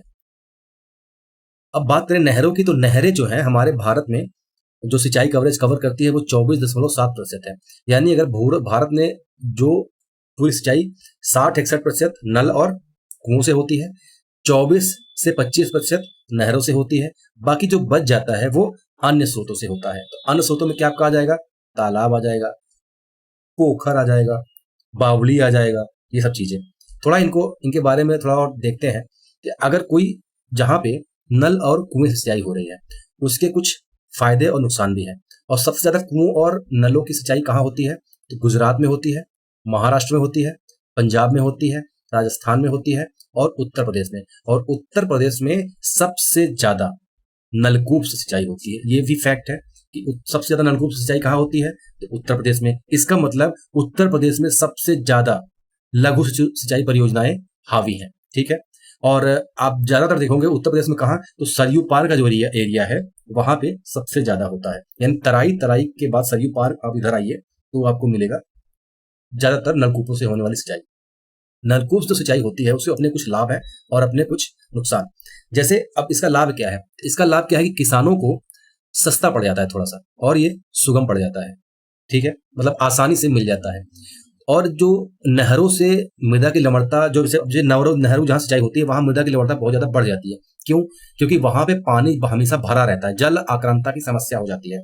अब बात करें नहरों की, तो नहरें जो हैं हमारे भारत में जो सिंचाई कवरेज कवर करती है वो 24.7% है। यानी अगर भारत में जो पूरी सिंचाई 60-61% नल और कुओं से होती है, 24 से 25% नहरों से होती है, बाकी जो बच जाता है वो अन्य स्रोतों से होता है। तो अन्य स्रोतों में क्या आपका आ जाएगा, तालाब आ जाएगा, पोखर आ जाएगा, बावली आ जाएगा, ये सब चीजें। थोड़ा इनके बारे में थोड़ा और देखते हैं कि अगर कोई जहाँ पे नल और कुएं से सिंचाई हो रही है उसके कुछ फायदे और नुकसान भी हैं। और सबसे ज्यादा कुओं और नलों की सिंचाई कहाँ होती है, तो गुजरात में होती है, महाराष्ट्र में होती है, पंजाब में होती है, राजस्थान में होती है और उत्तर प्रदेश में। और उत्तर प्रदेश में सबसे ज्यादा नलकूप से सिंचाई होती है। ये भी फैक्ट है कि सबसे ज्यादा नलकूप से सिंचाई कहाँ होती है, तो उत्तर प्रदेश में। इसका मतलब उत्तर प्रदेश में सबसे ज्यादा लघु सिंचाई परियोजनाएं हावी हैं। ठीक है, और आप ज्यादातर देखोगे उत्तर प्रदेश में कहाँ, तो सरयू पार का जो एरिया है वहां पे सबसे ज्यादा होता है। यानी तराई के बाद सरयू पार आप इधर आइए तो आपको मिलेगा ज्यादातर नलकूपों से होने वाली सिंचाई। नलकूप से सिंचाई होती है उसके अपने कुछ लाभ है और अपने कुछ नुकसान। जैसे अब इसका लाभ क्या है, इसका लाभ क्या है कि किसानों को सस्ता पड़ जाता है थोड़ा सा, और ये सुगम पड़ जाता है। ठीक है, मतलब आसानी से मिल जाता है। और जो नहरों से मृदा की लवणता, जो जैसे नहरों जहाँ सिंचाई होती है वहां मृदा की लवणता बहुत ज्यादा बढ़ जाती है। क्यों, क्योंकि वहां पे पानी हमेशा भरा रहता है, जल आक्रांता की समस्या हो जाती है।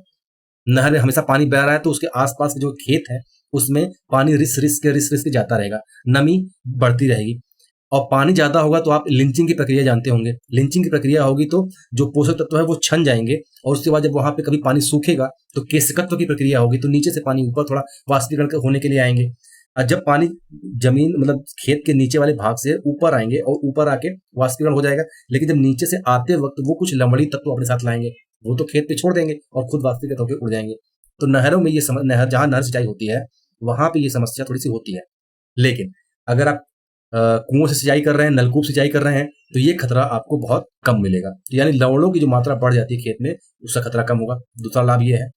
नहर में हमेशा पानी बह रहा है तो उसके आसपास के जो खेत है उसमें पानी रिस रिस के जाता रहेगा, नमी बढ़ती रहेगी। और पानी ज्यादा होगा तो आप लिंचिंग की प्रक्रिया जानते होंगे, लिंचिंग की प्रक्रिया होगी तो जो पोषक तत्व है वो छन जाएंगे, और उसके बाद जब वहां पे कभी पानी सूखेगा तो केशकत्व की प्रक्रिया होगी, तो नीचे से पानी ऊपर थोड़ा वाष्पीकरण होने के लिए आएंगे। और जब पानी जमीन मतलब खेत के नीचे वाले भाग से ऊपर आएंगे और ऊपर आके वाष्पीकरण हो जाएगा, लेकिन जब नीचे से आते वक्त वो कुछ लवणीय तत्व अपने साथ लाएंगे, वो तो खेत पे छोड़ देंगे और खुद वाष्पीकृत होकर उड़ जाएंगे। तो नहरों में ये नहर जहां नहर सिंचाई होती है वहां पे ये समस्या थोड़ी सी होती है। लेकिन अगर आप कुओं से सिंचाई कर रहे हैं, नलकूप सिंचाई कर रहे हैं, तो ये खतरा आपको बहुत कम मिलेगा। यानी लवणों की जो मात्रा बढ़ जाती है खेत में उसका खतरा कम होगा। दूसरा लाभ ये है।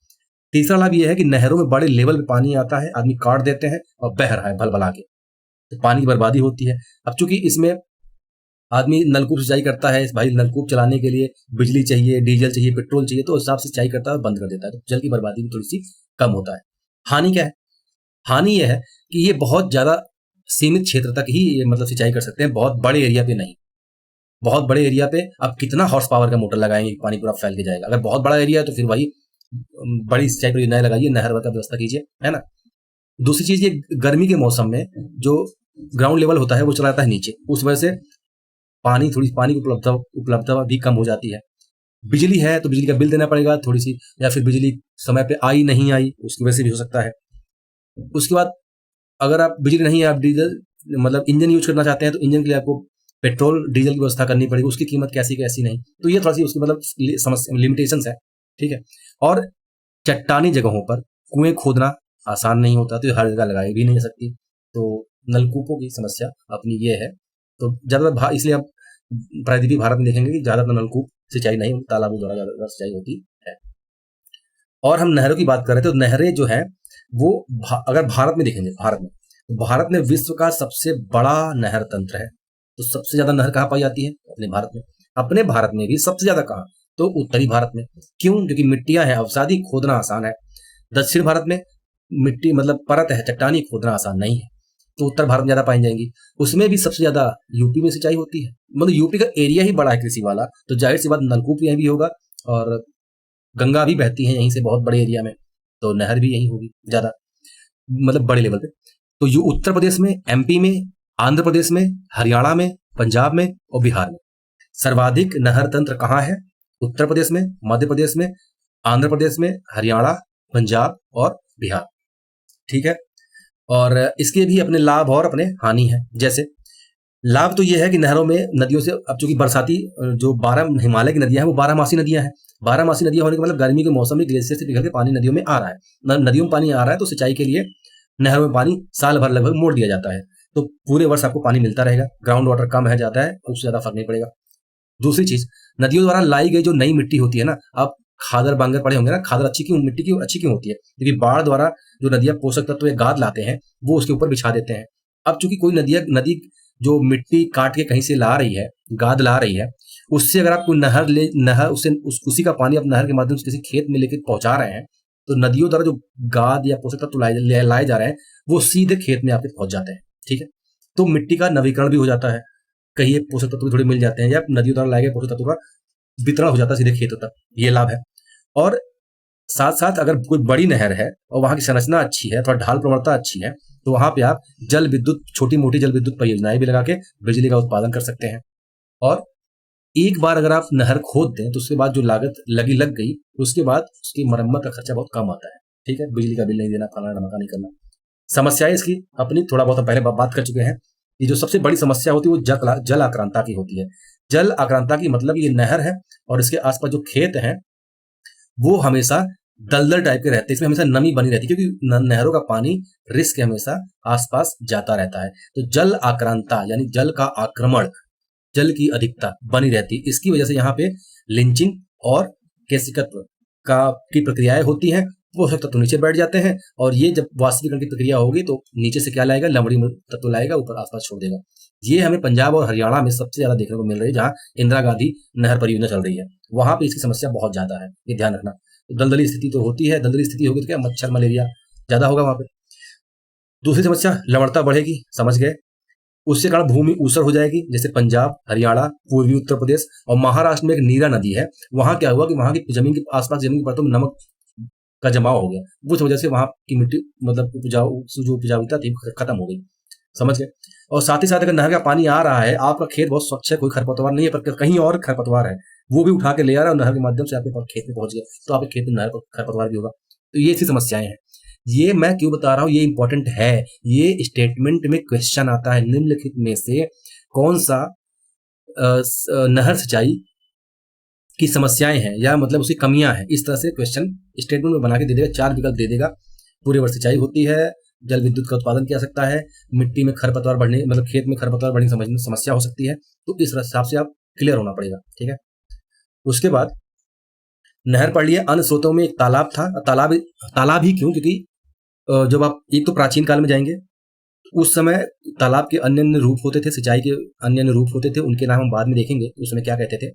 तीसरा लाभ ये है कि नहरों में बड़े लेवल पे पानी आता है, आदमी काट देते हैं और बह रहा है भल के, तो पानी की बर्बादी होती है। अब चूंकि इसमें आदमी नलकूप सिंचाई करता है, भाई नलकूप चलाने के लिए बिजली चाहिए, डीजल चाहिए, पेट्रोल चाहिए, तो उस हिसाब से सिंचाई करता है, बंद कर देता है, तो जल की बर्बादी भी थोड़ी सी कम होता है। हानि क्या है, हानि यह है कि ये बहुत ज्यादा सीमित क्षेत्र तक ही ये मतलब सिंचाई कर सकते हैं, बहुत बड़े एरिया पे नहीं। बहुत बड़े एरिया पे आप कितना हॉर्स पावर का मोटर लगाएंगे, पानी पूरा फैल के जाएगा। अगर बहुत बड़ा एरिया है तो फिर वही बड़ी सिंचाई परियोजनाएं लगाइए, नहर का व्यवस्था कीजिए, है ना। दूसरी चीज, ये गर्मी के मौसम में जो ग्राउंड लेवल होता है वो चला जाता है नीचे, उस वजह से पानी की उपलब्धता भी कम हो जाती है। बिजली है तो बिजली का बिल देना पड़ेगा थोड़ी सी, या फिर बिजली समय पे आई नहीं आई उसकी वजह से भी हो सकता है। उसके बाद अगर आप बिजली नहीं है, आप डीजल मतलब इंजन यूज करना चाहते हैं, तो इंजन के लिए आपको पेट्रोल डीजल की व्यवस्था करनी पड़ेगी, उसकी कीमत कैसी कैसी नहीं, तो ये थोड़ा सी उसकी मतलब समस्या लिमिटेशंस है। ठीक है, और चट्टानी जगहों पर कुएं खोदना आसान नहीं होता, तो हर जगह लगाई भी नहीं जा सकती, तो नलकूपों की समस्या अपनी ये है। तो ज्यादातर इसलिए आप प्रायद्वीपीय भारत में देखेंगे कि ज्यादातर नलकूप सिंचाई नहीं, तालाबों द्वारा ज्यादातर सिंचाई होती है। और हम नहरों की बात कर रहे थे, तो नहरें जो है वो अगर भारत में देखेंगे, भारत में विश्व का सबसे बड़ा नहर तंत्र है। तो सबसे ज्यादा नहर कहाँ पाई जाती है, अपने भारत में। अपने भारत में भी सबसे ज्यादा कहाँ, तो उत्तरी भारत में। क्यों, क्योंकि मिट्टियां हैं, अवसादी खोदना आसान है। दक्षिण भारत में मिट्टी मतलब परत है, चट्टानी खोदना आसान नहीं है, तो उत्तर भारत में ज्यादा पाई जाएंगी। उसमें भी सबसे ज्यादा यूपी में सिंचाई होती है, मतलब यूपी का एरिया ही बड़ा है कृषि वाला, तो जाहिर सी बात नलकूप यहीं भी होगा, और गंगा भी बहती है यहीं से बहुत बड़े एरिया में, तो नहर भी यहीं होगी ज्यादा, मतलब बड़े लेवल पे। तो ये उत्तर प्रदेश में, एमपी में, आंध्र प्रदेश में, हरियाणा में, पंजाब में और बिहार में सर्वाधिक नहर तंत्र कहाँ है, उत्तर प्रदेश में, मध्य प्रदेश में, आंध्र प्रदेश में, हरियाणा, पंजाब और बिहार। ठीक है, और इसके भी अपने लाभ और अपने हानि है। जैसे लाभ तो यह है कि नहरों में, नदियों से, अब चूंकि बरसाती जो 12 हिमालय की नदियां हैं वो 12 मासी नदियां हैं। 12 मासी नदियां होने के मतलब गर्मी के मौसम में ग्लेशियर से पिघल के पानी नदियों में आ रहा है, नदियों में पानी आ रहा है, तो सिंचाई के लिए नहरों में पानी साल भर लगभग मोड़ दिया जाता है, तो पूरे वर्ष आपको पानी मिलता रहेगा। ग्राउंड वाटर कम है जाता है, उससे ज्यादा फर्क नहीं पड़ेगा। दूसरी चीज, नदियों द्वारा लाई गई जो नई मिट्टी होती है ना, आप खादर बांगर पड़े होंगे ना, खादर मिट्टी क्यों अच्छी क्यों होती है, क्योंकि बाढ़ द्वारा जो नदियां पोषक तत्व या गाद लाते हैं वो उसके ऊपर बिछा देते हैं। अब चूंकि कोई नदी जो मिट्टी काट के कहीं से ला रही है, गाद ला रही है, उससे अगर आप कोई नहर उसी का पानी आप नहर के माध्यम से किसी खेत में लेके पहुंचा रहे हैं, तो नदियों द्वारा जो गाद या पोषक तत्व लाए जा रहे हैं वो सीधे खेत में आपके पहुंच जाते हैं। ठीक है, तो मिट्टी का नवीकरण भी हो जाता है, कहीं ये पोषक तत्व थोड़े मिल जाते हैं, या नदियों द्वारा लाए गए पोषक तत्व का वितरण हो जाता है सीधे खेतों तक, ये लाभ है। और साथ साथ अगर कोई बड़ी नहर है और वहां की संरचना अच्छी है, थोड़ा ढाल प्रवणता अच्छी है, तो वहां पे आप जल विद्युत, छोटी मोटी जल विद्युत परियोजनाएं भी लगा के बिजली का उत्पादन कर सकते हैं। और एक बार अगर आप नहर खोद दें तो उसके बाद जो लागत लग गई, उसके बाद उसकी मरम्मत का खर्चा बहुत कम आता है। ठीक है, बिजली का बिल नहीं देना, फलाना ढमका नहीं करना। समस्याएं इसकी अपनी थोड़ा बहुत हम पहले बात कर चुके हैं। ये जो सबसे बड़ी समस्या होती है वो जल आक्रांता की होती है। जल आक्रांता की मतलब ये नहर है और इसके आसपास जो खेत हैं वो हमेशा दलदल टाइप के रहते हैं, इसमें हमेशा नमी बनी रहती है, क्योंकि नहरों का पानी रिस्क के हमेशा आसपास जाता रहता है। तो जल आक्रांता यानी जल का आक्रमण, जल की अधिकता बनी रहती है। इसकी वजह से यहाँ पे लिंचिंग और केशिकत्व की प्रक्रियाएं होती हैं, पोषक तत्व नीचे बैठ जाते हैं, और ये जब वाष्पीकरण की प्रक्रिया होगी तो नीचे से क्या लाएगा, लवणीय तत्व लाएगा, ऊपर आसपास छोड़ देगा। ये हमें पंजाब और हरियाणा में सबसे ज्यादा देखने को मिल रही है, जहां इंदिरा गांधी नहर परियोजना चल रही है, वहां पे इसकी समस्या बहुत ज्यादा है, ये ध्यान रखना। दलदली स्थिति तो होती है, दलदली स्थिति होगी तो क्या मच्छर मलेरिया ज्यादा होगा वहां पे। दूसरी समस्या लवणता बढ़ेगी, समझ गए। उसके कारण भूमि ऊसर हो जाएगी, जैसे पंजाब, हरियाणा, पूर्वी उत्तर प्रदेश और महाराष्ट्र में एक नीरा नदी है, वहां क्या हुआ कि वहां की जमीन के आसपास जमीन की परतों में नमक का जमाव हो गया, उस वजह से वहां की मिट्टी मतलब जो उपजाऊता थी खत्म हो गई, समझ गए। और साथ ही साथ अगर नहर का पानी आ रहा है, आपका खेत बहुत स्वच्छ है, कोई खरपतवार नहीं है, पर कहीं और खरपतवार है, वो भी उठा के ले आ रहा है और नहर के माध्यम से आपके खेत में पहुंच गया, तो आपके खेत में नहर पर खरपतवार भी होगा। तो ये ऐसी समस्याएं हैं। ये मैं क्यों बता रहा हूं, ये इंपॉर्टेंट है। ये स्टेटमेंट में क्वेश्चन आता है, निम्नलिखित में से कौन सा नहर सिंचाई की समस्याएं हैं या मतलब उसकी कमियां हैं, इस तरह से क्वेश्चन स्टेटमेंट में बना के दे देगा, 4 विकल्प दे देगा। पूरे वर्ष सिंचाई होती है, जल विद्युत का उत्पादन किया जा सकता है, मिट्टी में खरपतवार बढ़ने मतलब खेत में खरपतवार बढ़ने की समस्या हो सकती है। तो इस हिसाब से आप क्लियर होना पड़ेगा। ठीक है, उसके बाद नहर पढ़ लिया। अन्य स्रोतों में एक तालाब था, तालाब ही क्यों, क्योंकि जब आप एक तो प्राचीन काल में जाएंगे, उस समय तालाब के अन्य अन्य रूप होते थे, सिंचाई के अन्य अन्य रूप होते थे, उनके नाम हम बाद में देखेंगे उस समय क्या कहते थे।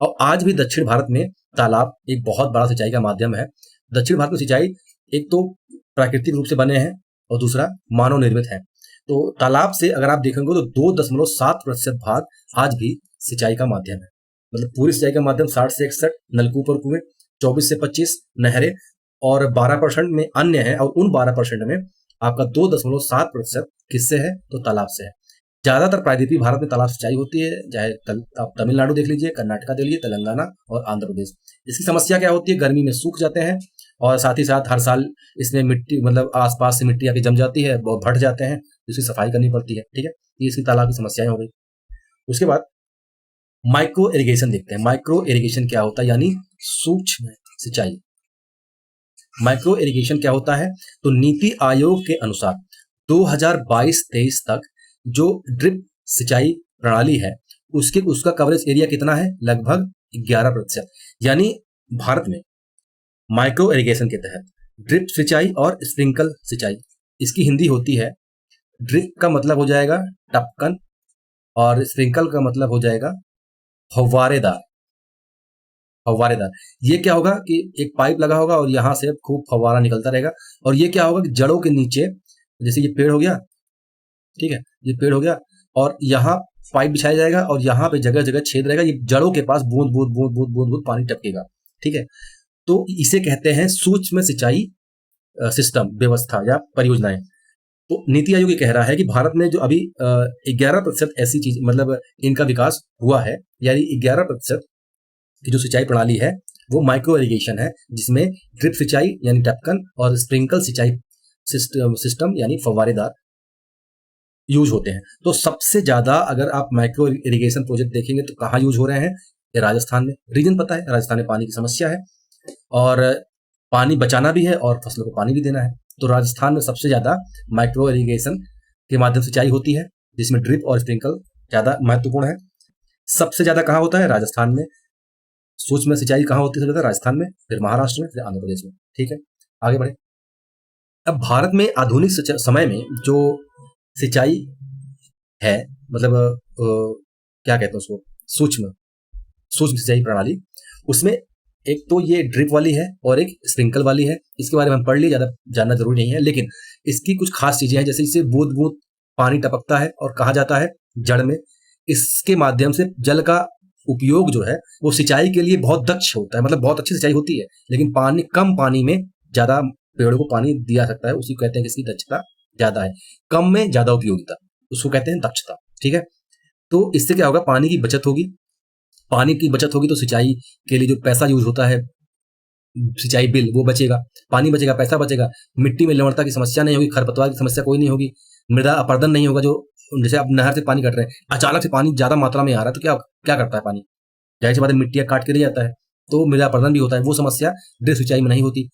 और आज भी दक्षिण भारत में तालाब एक बहुत बड़ा सिंचाई का माध्यम है। दक्षिण भारत में सिंचाई एक तो प्राकृतिक रूप से बने हैं और दूसरा मानव निर्मित है। तो तालाब से अगर आप देखेंगे तो 2.7% भाग आज भी सिंचाई का माध्यम है। मतलब पूरी सिंचाई का माध्यम 60 से 61 नलकूप और कुएं, 24 से 25 नहरें और 12% में अन्य है, और उन 12% में आपका 2.7% किससे है, तो तालाब से है। ज्यादातर प्रायद्वीपीय भारत में तालाब सिंचाई होती है, चाहे आप तमिलनाडु देख लीजिए, कर्नाटका देख लीजिए, तेलंगाना और आंध्र प्रदेश। इसकी समस्या क्या होती है, गर्मी में सूख जाते हैं, और साथ ही साथ हर साल इसमें मिट्टी मतलब आसपास से मिट्टी आके जम जाती है, बहुत भट जाते हैं, इसकी सफाई करनी पड़ती है। ठीक है, ये इसकी तालाब की समस्याएं हो गई। उसके बाद माइक्रो इरिगेशन देखते हैं। माइक्रो इरिगेशन क्या होता है, यानी सूक्ष्म सिंचाई। माइक्रो इरिगेशन क्या होता है, तो नीति आयोग के अनुसार 2022-23 तक जो ड्रिप सिंचाई प्रणाली है उसका कवरेज एरिया कितना है, लगभग 11%। यानी भारत में माइक्रो इरिगेशन के तहत ड्रिप सिंचाई और स्प्रिंकल सिंचाई, इसकी हिंदी होती है, ड्रिप का मतलब हो जाएगा टपकन और स्प्रिंकल का मतलब हो जाएगा फव्वारेदार। फव्वारेदार ये क्या होगा कि एक पाइप लगा होगा और यहां से खूब फव्वारा निकलता रहेगा, और ये क्या होगा कि जड़ों के नीचे, जैसे ये पेड़ हो गया, ठीक है, ये पेड़ हो गया और यहाँ पाइप बिछाया जाएगा और यहाँ पे जगह जगह छेद रहेगा, ये जड़ों के पास बूंद बूंद बूंद बूंद बूंद बूंद पानी टपकेगा। ठीक है, तो इसे कहते हैं सूक्ष्म सिंचाई सिस्टम, व्यवस्था या परियोजनाएं। तो नीति आयोग ये कह रहा है कि भारत में जो अभी 11% ऐसी चीज मतलब इनका विकास हुआ है, यानी 11% की जो सिंचाई प्रणाली है वो माइक्रो इरिगेशन है, जिसमें ड्रिप सिंचाई यानी टपकन और स्प्रिंकल सिंचाई सिस्टम यानी फव्वारेदार यूज होते हैं। तो सबसे ज्यादा अगर आप माइक्रो इरिगेशन प्रोजेक्ट देखेंगे तो कहाँ यूज हो रहे हैं, ये राजस्थान में। रीजन पता है, राजस्थान में पानी की समस्या है और पानी बचाना भी है और फसलों को पानी भी देना है। तो राजस्थान में सबसे ज्यादा माइक्रो इरिगेशन के माध्यम से सिंचाई होती है, जिसमें ड्रिप और स्प्रिंकल ज्यादा महत्वपूर्ण है। सबसे ज्यादा कहाँ होता है, राजस्थान में। सूक्ष्म सिंचाई कहाँ होती है, सबसे ज्यादा राजस्थान में, फिर महाराष्ट्र में, फिर आंध्र प्रदेश में। ठीक है, आगे बढ़े। अब भारत में आधुनिक समय में जो सिंचाई है, मतलब क्या कहते हैं उसको, सूक्ष्म सूक्ष्म सिंचाई प्रणाली, उसमें एक तो ये ड्रिप वाली है और एक स्प्रिंकल वाली है। इसके बारे में हम पढ़ लिए, ज़्यादा जानना जरूरी नहीं है, लेकिन इसकी कुछ खास चीजें हैं, जैसे इससे बूंद बूंद पानी टपकता है और कहा जाता है जड़ में। इसके माध्यम से जल का उपयोग जो है वो सिंचाई के लिए बहुत दक्ष होता है, मतलब बहुत अच्छी सिंचाई होती है, लेकिन पानी कम पानी में ज्यादा पेड़ों को पानी दिया सकता है, उसी को कहते हैं कि इसकी दक्षता ज्यादा है, कम में ज्यादा उपयोगिता, उसको कहते हैं दक्षता। ठीक है, तो इससे क्या होगा, पानी की बचत होगी। पानी की बचत होगी तो सिंचाई के लिए जो पैसा यूज होता है, सिंचाई बिल, वो बचेगा, पानी बचेगा, पैसा बचेगा, मिट्टी में लवणता की समस्या नहीं होगी, खरपतवार की समस्या कोई नहीं होगी, मृदा अपरदन नहीं होगा। जो जैसे आप नहर से पानी काट रहे हैं, अचानक से पानी ज्यादा मात्रा में आ रहा है तो क्या क्या करता है पानी, जाहिर सी बात है मिट्टियां काट के ले जाता है, तो मृदा अपरदन भी होता है, वो समस्या ड्रिप सिंचाई में नहीं होती।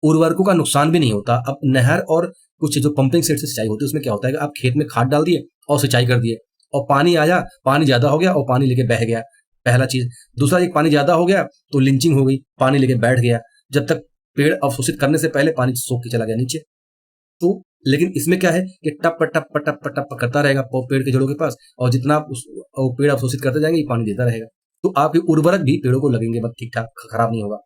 उर्वरकों का नुकसान भी नहीं होता। अब नहर और कुछ जो पंपिंग सेट से सिंचाई होती है उसमें क्या होता है कि आप खेत में खाद डाल दिए और सिंचाई कर दिए, और पानी आया, पानी ज्यादा हो गया और पानी लेके बह गया, पहला चीज। दूसरा, एक पानी ज्यादा हो गया तो लिंचिंग हो गई, पानी लेके बैठ गया, जब तक पेड़ अवशोषित करने से पहले पानी सोख के चला गया नीचे। तो लेकिन इसमें क्या है कि टप टप टप टप करता रहेगा पेड़ के जड़ों के पास, और जितना आप पेड़ अवशोषित करते जाएंगे, ये पानी देता रहेगा, तो आपके उर्वरक भी पेड़ों को लगेंगे, बस ठीक ठाक, खराब नहीं होगा।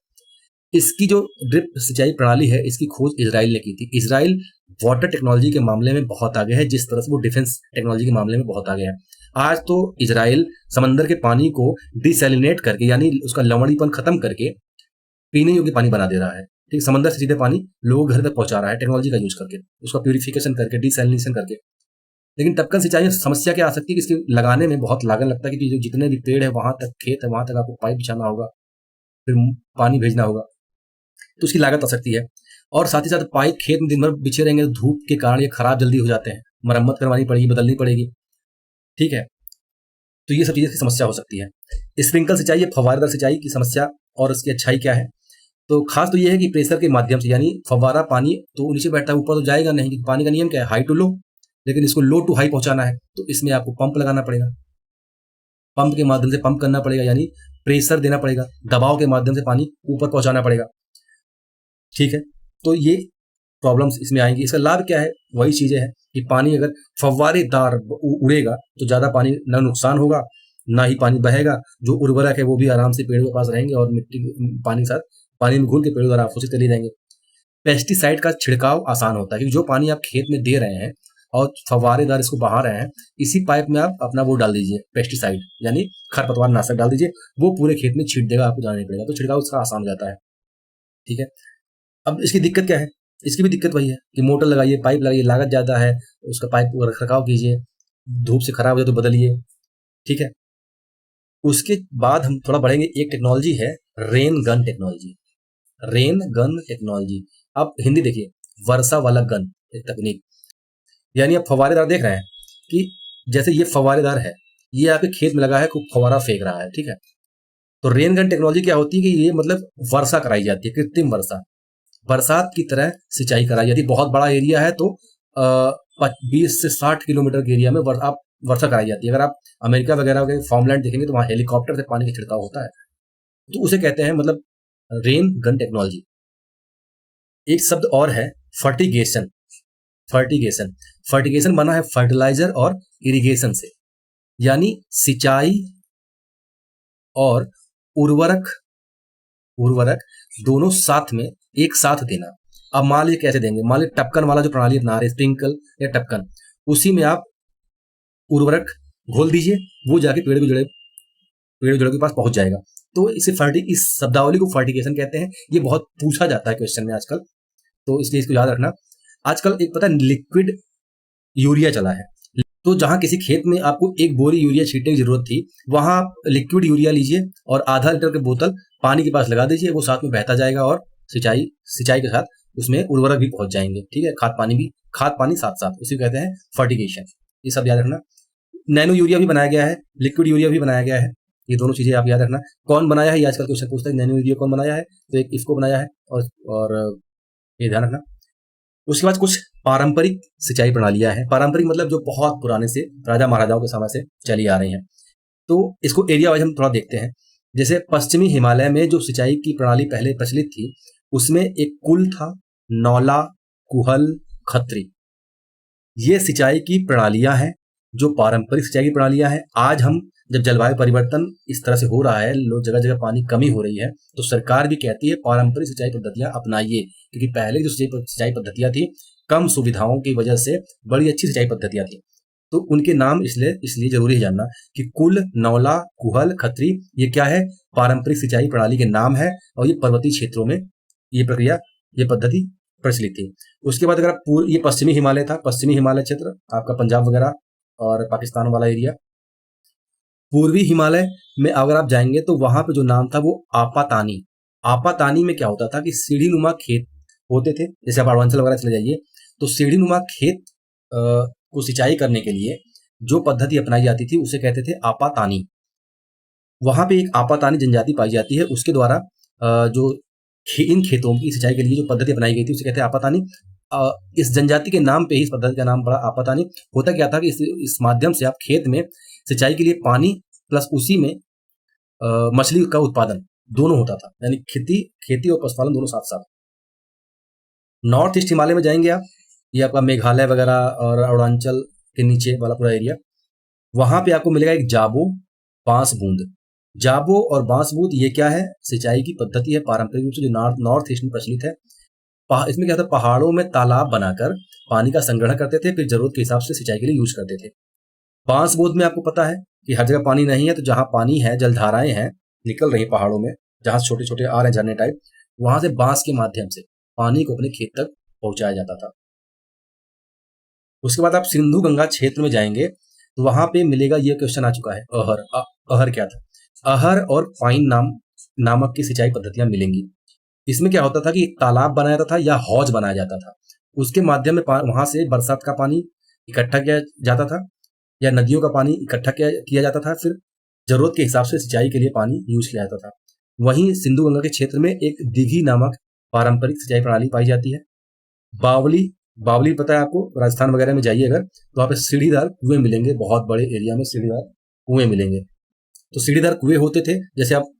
इसकी जो ड्रिप सिंचाई प्रणाली है, इसकी खोज इजराइल ने की थी। इजराइल वाटर टेक्नोलॉजी के मामले में बहुत आगे है, जिस तरह से वो डिफेंस टेक्नोलॉजी के मामले में बहुत आगे है। आज तो इजराइल समंदर के पानी को डिसैलिनेट करके, यानी उसका लवणीपन खत्म करके पीने योग्य पानी बना दे रहा है। ठीक, समंदर से सीधे पानी लोगों के घर तक पहुंचा रहा है टेक्नोलॉजी का यूज करके, उसका प्यूरिफिकेशन करके, डिसैलिनेशन करके। लेकिन टपकन सिंचाई में समस्या क्या आ सकती है कि इसके लगाने में बहुत लागत लगता है, क्योंकि जो जितने भी पेड़ है, वहां तक खेत है, वहां तक आपको पाइप बिछाना होगा, फिर पानी भेजना होगा, तो उसकी लागत आ सकती है। और साथ ही साथ पाइप खेत में दिन भर बिछे रहेंगे तो धूप के कारण ये खराब जल्दी हो जाते हैं, मरम्मत करवानी पड़ेगी, बदलनी पड़ेगी। ठीक है, तो ये सब चीजें की समस्या हो सकती है। स्प्रिंकल सिंचाई या फव्वारेदार सिंचाई की समस्या और उसकी अच्छाई क्या है, तो खास तो ये है कि प्रेशर के माध्यम से, यानी फव्वारा पानी तो नीचे बैठता है, ऊपर तो जाएगा नहीं, क्योंकि पानी का नियम क्या है, हाई टू लो, लेकिन इसको लो टू हाई पहुंचाना है, तो इसमें आपको पंप लगाना पड़ेगा, पंप के माध्यम से पंप करना पड़ेगा, यानी प्रेशर देना पड़ेगा, दबाव के माध्यम से पानी ऊपर पहुंचाना पड़ेगा। ठीक है, तो ये प्रॉब्लम्स इसमें आएंगी। इसका लाभ क्या है, वही चीजें हैं कि पानी अगर फव्वारेदार उड़ेगा तो ज्यादा पानी ना नुकसान होगा, ना ही पानी बहेगा, जो उर्वरक है वो भी आराम से पेड़ के पास रहेंगे और मिट्टी पानी के साथ पानी में घुल के पेड़ द्वारा अवशोषित कर लिए जाएंगे। पेस्टिसाइड का छिड़काव आसान होता है, क्योंकि जो पानी आप खेत में दे रहे हैं और फव्वारेदार इसको बहा रहे हैं, इसी पाइप में आप अपना वो डाल दीजिए, पेस्टिसाइड यानी खरपतवार नाशक डाल दीजिए, वो पूरे खेत में छीट देगा, आपको जाना नहीं पड़ेगा, तो छिड़काव इसका आसान हो जाता है। ठीक है, अब इसकी दिक्कत क्या है, इसकी भी दिक्कत वही है कि मोटर लगाइए, पाइप लगाइए, लागत ज्यादा है, उसका पाइप रखरखाव कीजिए, धूप से खराब हो जाए तो बदलिए। ठीक है, उसके बाद हम थोड़ा बढ़ेंगे, एक टेक्नोलॉजी है rain gun technology. Rain gun technology, आप हिंदी देखिए, वर्षा वाला गन, एक तकनीक, यानी आप फव्वारेदार देख रहे हैं कि जैसे ये फव्वारेदार है, ये आपके खेत में लगा है, खूब फव्वारा फेंक रहा है। ठीक है, तो रेन गन टेक्नोलॉजी क्या होती है कि ये मतलब वर्षा कराई जाती है, कृत्रिम वर्षा, बरसात की तरह सिंचाई कराई जाती है। बहुत बड़ा एरिया है तो 20 से 60 किलोमीटर के एरिया में आप वर्षा कराई जाती है। अगर आप अमेरिका वगैरह के फार्मलैंड देखेंगे तो वहाँ हेलीकॉप्टर से पानी का छिड़काव होता है, तो उसे कहते हैं मतलब रेन गन टेक्नोलॉजी। एक शब्द और है फर्टिगेशन। फर्टिगेशन, फर्टिगेशन बना है फर्टिलाइजर और इरिगेशन से, यानी सिंचाई और उर्वरक, उर्वरक दोनों साथ में एक साथ देना। अब मान लीजिए कैसे देंगे, मान लीजिए टपकन वाला जो प्रणाली अपना रहे, स्प्रिंकल या टपकन, उसी में आप उर्वरक घोल दीजिए, वो जाके पेड़ की जड़ों के पास पहुंच जाएगा। तो इसे इस शब्दावली को फर्टिगेशन कहते हैं। ये बहुत पूछा जाता है क्वेश्चन में आजकल, तो इसलिए इसको याद रखना। आजकल एक पता है लिक्विड यूरिया चला है, तो जहां किसी खेत में आपको एक बोरी यूरिया छींटने की जरूरत थी, वहां आप लिक्विड यूरिया लीजिए और आधा लीटर की बोतल पानी के पास लगा दीजिए, वो साथ में बहता जाएगा और सिंचाई के साथ उसमें उर्वरक भी पहुंच जाएंगे। ठीक है, खाद पानी साथ साथ, उसी को कहते हैं फर्टिगेशन। ये सब याद रखना। नैनो यूरिया भी बनाया गया है, लिक्विड यूरिया भी बनाया गया है, ये दोनों चीजें आप याद रखना। कौन बनाया है, ये आजकल क्वेश्चन पूछता है, नैनो यूरिया कौन बनाया है, तो एक इसको बनाया है, और ये ध्यान रखना। उसके बाद कुछ पारंपरिक सिंचाई प्रणालियां हैं। पारंपरिक मतलब जो बहुत पुराने से, राजा महाराजाओं के समय से चली आ रही हैं। तो इसको एरिया वाइज हम थोड़ा देखते हैं। जैसे पश्चिमी हिमालय में जो सिंचाई की प्रणाली पहले प्रचलित थी, उसमें एक कुल था, नौला, कुहल, खत्री, ये सिंचाई की प्रणालियां हैं। जो पारंपरिक सिंचाई की प्रणालियां हैं, आज हम जब जलवायु परिवर्तन इस तरह से हो रहा है, लोग जगह जगह पानी कमी हो रही है, तो सरकार भी कहती है पारंपरिक सिंचाई पद्धतियां अपनाइए, क्योंकि पहले जो सिंचाई पद्धतियां थी, कम सुविधाओं की वजह से बड़ी अच्छी सिंचाई पद्धतियां थी। तो उनके नाम इसलिए जरूरी है जानना कि कुल, नौला, कुहल, खत्री, ये क्या है? पारंपरिक सिंचाई प्रणाली के नाम है, और ये पर्वतीय क्षेत्रों में ये पद्धति प्रचलित थी। उसके बाद अगर आप ये पश्चिमी हिमालय था, पश्चिमी हिमालय क्षेत्र आपका पंजाब वगैरह और पाकिस्तान वाला एरिया। पूर्वी हिमालय में अगर आप जाएंगे तो वहां पे जो नाम था वो आपातानी। आपातानी में क्या होता था कि सीढ़ी नुमा खेत होते थे, जैसे आप अरुणाचल वगैरह चले जाइए तो सीढ़ी नुमा खेत को सिंचाई करने के लिए जो पद्धति अपनाई जाती थी उसे कहते थे आपातानी। वहां पे एक आपातानी जनजाति पाई जाती है, उसके द्वारा जो इन खेतों की सिंचाई के लिए जो पद्धति अपनाई गई थी उसे कहते हैं आपातानी। इस जनजाति के नाम पे ही इस पद्धति का नाम पड़ा आपातानी। होता क्या था कि इस माध्यम से आप खेत में सिंचाई के लिए पानी प्लस उसी में मछली का उत्पादन दोनों होता था, यानी खेती और पशुपालन दोनों साथ साथ। नॉर्थ ईस्ट हिमालय में जाएंगे आप, ये आपका मेघालय वगैरह और अरुणाचल के नीचे वाला पूरा एरिया, वहां पे आपको मिलेगा एक जाबो बांस बूंद। जाबो और बांस बूंद ये क्या है? सिंचाई की पद्धति है पारंपरिक रूप से जो नॉर्थ ईस्ट में प्रचलित है। इसमें क्या था, पहाड़ों में तालाब बनाकर पानी का संग्रहण करते थे, फिर जरूरत के हिसाब से सिंचाई के लिए यूज करते थे। बांस बूंद में आपको पता है कि हर जगह पानी नहीं है, तो जहां पानी है, जलधाराएं हैं निकल रही पहाड़ों में, जहां छोटे छोटे आ रहे हैं झरने टाइप, वहां से बांस के माध्यम से पानी को अपने खेत तक पहुंचाया जाता था। उसके बाद आप सिंधु गंगा क्षेत्र में जाएंगे तो वहां पे मिलेगा, ये क्वेश्चन आ चुका है, अहर। अहर क्या था? अहर और पाइन नामक की सिंचाई पद्धतियां मिलेंगी। इसमें क्या होता था कि एक तालाब बनाया जाता था या हौज बनाया जाता था, उसके माध्यम में वहां से बरसात का पानी इकट्ठा किया जाता था या नदियों का पानी इकट्ठा किया जाता था, फिर जरूरत के हिसाब से सिंचाई के लिए पानी यूज किया जाता था। वहीं सिंधु गंगा के क्षेत्र में एक दिघी नामक पारंपरिक सिंचाई प्रणाली पाई जाती है। बावली बावली पता है आपको? राजस्थान वगैरह में जाइए अगर तो वहाँ पे सीढ़ीदार कुएं मिलेंगे, बहुत बड़े एरिया में सीढ़ीदार कुएं मिलेंगे। तो सीढ़ीदार कुएं होते थे, जैसे आप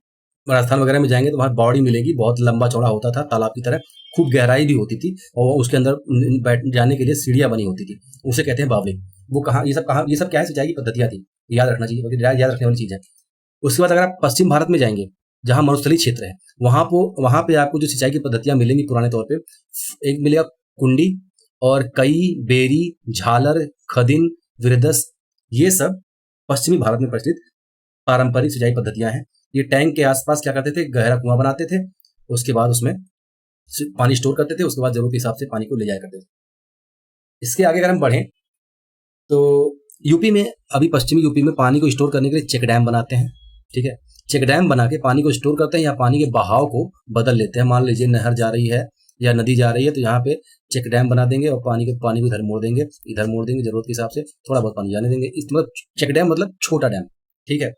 राजस्थान वगैरह में जाएंगे तो वहाँ बावड़ी मिलेगी, बहुत लंबा चौड़ा होता था, तालाब की तरह, खूब गहराई भी होती थी, और उसके अंदर बैठ जाने के लिए सीढ़ियां बनी होती थी, उसे कहते हैं बावली। वो कहाँ ये सब क्या है? सिंचाई की पद्धतियां थी, याद रखना चाहिए, याद रखने वाली चीज है। उसके बाद अगर आप पश्चिम भारत में जाएंगे जहां मरुस्थलीय क्षेत्र है, वहां पे आपको जो सिंचाई की पद्धतियां मिलेंगी पुराने तौर पे, एक मिलेगा कुंडी और कई, बेरी, झालर, खदिन, विरदस, ये सब पश्चिमी भारत में प्रचलित पारंपरिक सिंचाई पद्धतियां हैं। ये टैंक के आसपास क्या करते थे? गहरा कुआं बनाते थे, उसके बाद उसमें पानी स्टोर करते थे, उसके बाद जरूरत के हिसाब से पानी को ले जाया करते थे। इसके आगे अगर हम बढ़ें तो यूपी में, अभी पश्चिमी यूपी में पानी को स्टोर करने के लिए चेक डैम बनाते हैं। ठीक है, चेक डैम बना के पानी को स्टोर करते हैं या पानी के बहाव को बदल लेते हैं। मान लीजिए नहर जा रही है या नदी जा रही है, तो यहाँ पे चेक डैम बना देंगे और पानी को इधर मोड़ देंगे, जरूरत के हिसाब से थोड़ा बहुत पानी जाने देंगे। इस मतलब चेक डैम मतलब छोटा डैम। ठीक है,